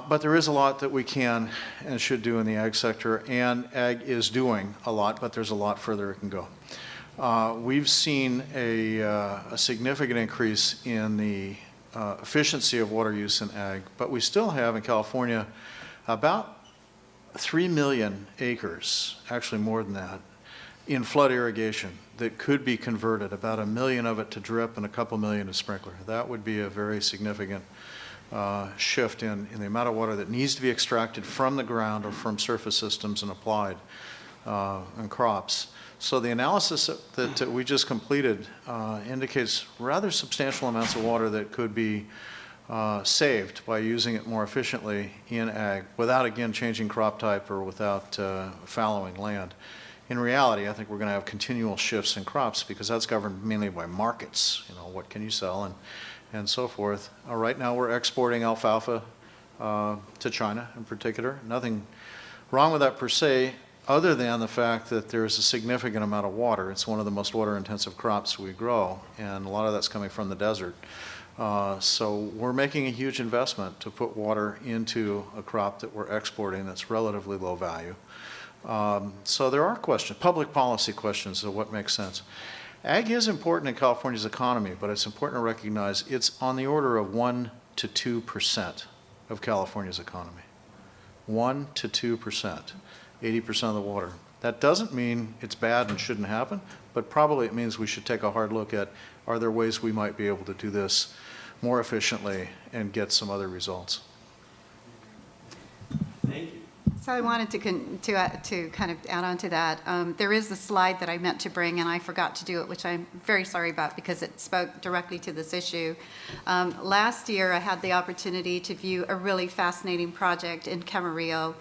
Speaker 2: But there is a lot that we can and should do in the ag sector, and ag is doing a lot, but there's a lot further it can go. We've seen a significant increase in the efficiency of water use in ag, but we still have in California about 3 million acres, actually more than that, in flood irrigation that could be converted, about 1 million of it to drip and a couple million to sprinkler. That would be a very significant shift in the amount of water that needs to be extracted from the ground or from surface systems and applied in crops. So the analysis that we just completed indicates rather substantial amounts of water that could be saved by using it more efficiently in ag without, again, changing crop type or without fallowing land. In reality, I think we're going to have continual shifts in crops because that's governed mainly by markets. You know, what can you sell and so forth. Right now, we're exporting alfalfa to China in particular. Nothing wrong with that per se, other than the fact that there's a significant amount of water. It's one of the most water-intensive crops we grow, and a lot of that's coming from the desert. So we're making a huge investment to put water into a crop that we're exporting that's relatively low value. So there are questions, public policy questions of what makes sense. Ag is important in California's economy, but it's important to recognize it's on the order of 1 to 2% of California's economy. 1 to 2%, 80% of the water. That doesn't mean it's bad and shouldn't happen, but probably it means we should take a hard look at, are there ways we might be able to do this more efficiently and get some other results?
Speaker 6: Thank you.
Speaker 3: So I wanted to kind of add on to that. There is a slide that I meant to bring, and I forgot to do it, which I'm very sorry about because it spoke directly to this issue. Last year, I had the opportunity to view a really fascinating project in Camarillo.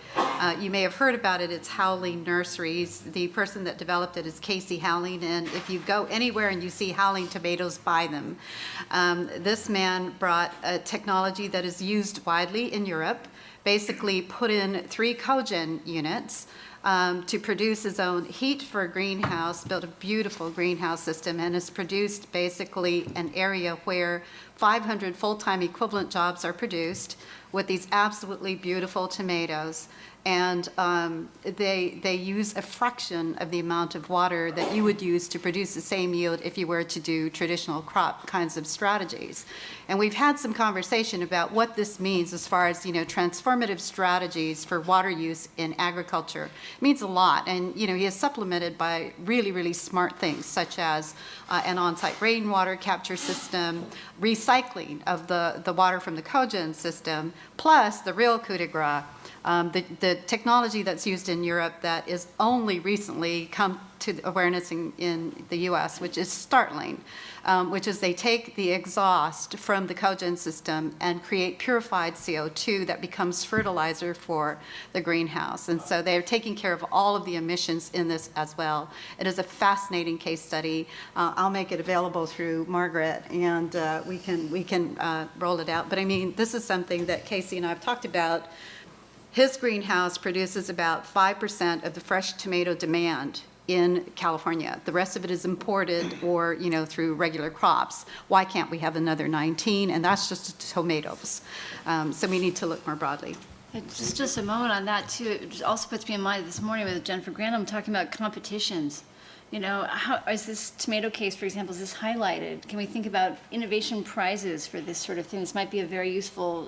Speaker 3: You may have heard about it. It's Howling Nurseries. The person that developed it is Casey Howling, and if you go anywhere and you see Howling tomatoes, buy them. This man brought a technology that is used widely in Europe, basically put in 3 cogen units to produce his own heat for a greenhouse, built a beautiful greenhouse system, and has produced basically an area where 500 full-time equivalent jobs are produced with these absolutely beautiful tomatoes. And they use a fraction of the amount of water that you would use to produce the same yield if you were to do traditional crop kinds of strategies. And we've had some conversation about what this means as far as, transformative strategies for water use in agriculture. It means a lot. And, he is supplemented by really, really smart things, such as an on-site rainwater capture system, recycling of the water from the cogen system, plus the real coup de grace, the technology that's used in Europe that is only recently come to awareness in the U.S., which is startling, which is they take the exhaust from the cogen system and create purified CO2 that becomes fertilizer for the greenhouse. And so they're taking care of all of the emissions in this as well. It is a fascinating case study. I'll make it available through Margaret, and we can roll it out. But I mean, this is something that Casey and I have talked about. His greenhouse produces about 5% of the fresh tomato demand in California. The rest of it is imported or, through regular crops. Why can't we have another 19? And that's just tomatoes. So we need to look more broadly.
Speaker 1: Just a moment on that, too. It just also puts me in mind this morning with Jennifer Granholm talking about competitions. How is this tomato case, for example, is this highlighted? Can we think about innovation prizes for this sort of thing? This might be a very useful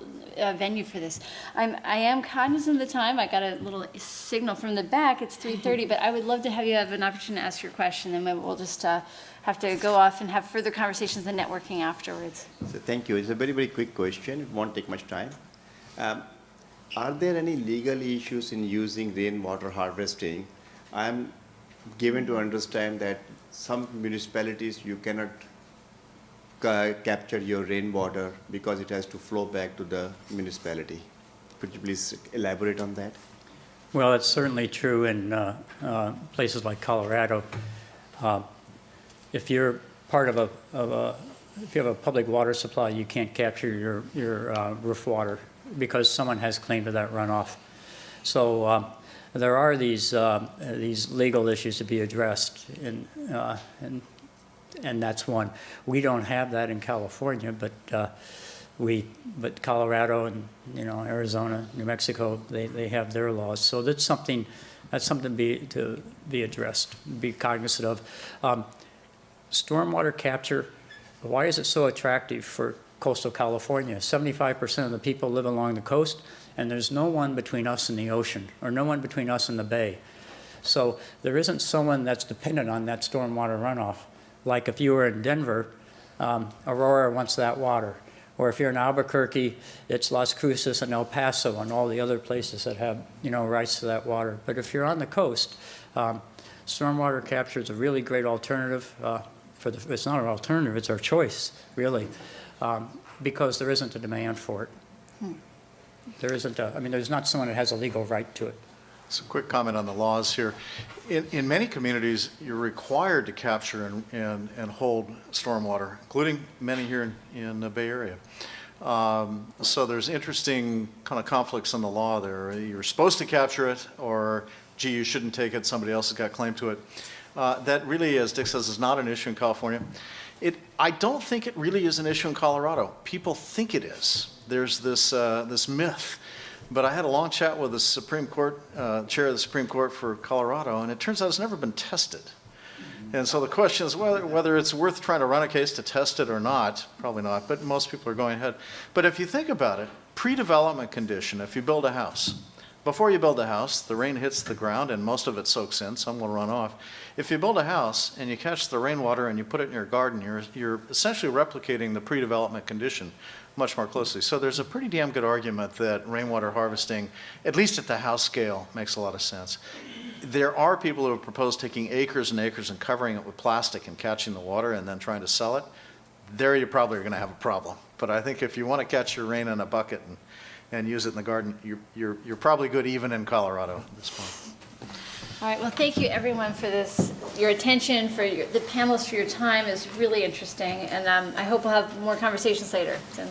Speaker 1: venue for this. I am cognizant of the time. I got a little signal from the back. It's 3:30, but I would love to have you have an opportunity to ask your question, and we'll just have to go off and have further conversations and networking afterwards.
Speaker 7: So thank you. It's a very, very quick question. It won't take much time. Are there any legal issues in using rainwater harvesting? I'm given to understand that some municipalities you cannot capture your rainwater because it has to flow back to the municipality. Could you please elaborate on that?
Speaker 4: Well, it's certainly true in places like Colorado. if you're part of if you have a public water supply, you can't capture your roof water because someone has claim to that runoff. So there are these legal issues to be addressed, and that's one. We don't have that in California, but Colorado and Arizona, New Mexico, they have their laws. So that's something to be addressed, be cognizant of. Stormwater capture. Why is it so attractive for coastal California? 75% of the people live along the coast, and there's no one between us and the ocean, or no one between us and the bay. So there isn't someone that's dependent on that stormwater runoff. Like if you were in Denver, Aurora wants that water. Or if you're in Albuquerque, it's Las Cruces and El Paso and all the other places that have, rights to that water. But if you're on the coast, stormwater capture is a really great alternative. It's not an alternative, it's our choice, really, because there isn't a demand for it. There isn't there's not someone that has a legal right to it.
Speaker 2: So quick comment on the laws here. In many communities, you're required to capture and hold stormwater, including many here in the Bay Area. So there's interesting kind of conflicts in the law there. You're supposed to capture it, or gee, you shouldn't take it, somebody else has got claim to it. That really, as Dick says, is not an issue in California. I don't think it really is an issue in Colorado. People think it is. There's this myth. But I had a long chat with the Supreme Court, chair of the Supreme Court for Colorado, and it turns out it's never been tested. And so the question is whether it's worth trying to run a case to test it or not. Probably not, but most people are going ahead. But if you think about it, pre-development condition, if you build a house, before you build a house, the rain hits the ground and most of it soaks in, some will run off. If you build a house and you catch the rainwater and you put it in your garden, you're essentially replicating the pre-development condition much more closely. So there's a pretty damn good argument that rainwater harvesting, at least at the house scale, makes a lot of sense. There are people who have proposed taking acres and acres and covering it with plastic and catching the water and then trying to sell it. There you probably are going to have a problem. But I think if you want to catch your rain in a bucket and use it in the garden, you're probably good even in Colorado at this point.
Speaker 1: All right, well, thank you everyone for this, your attention, the panelists for your time is really interesting, and I hope we'll have more conversations later. So.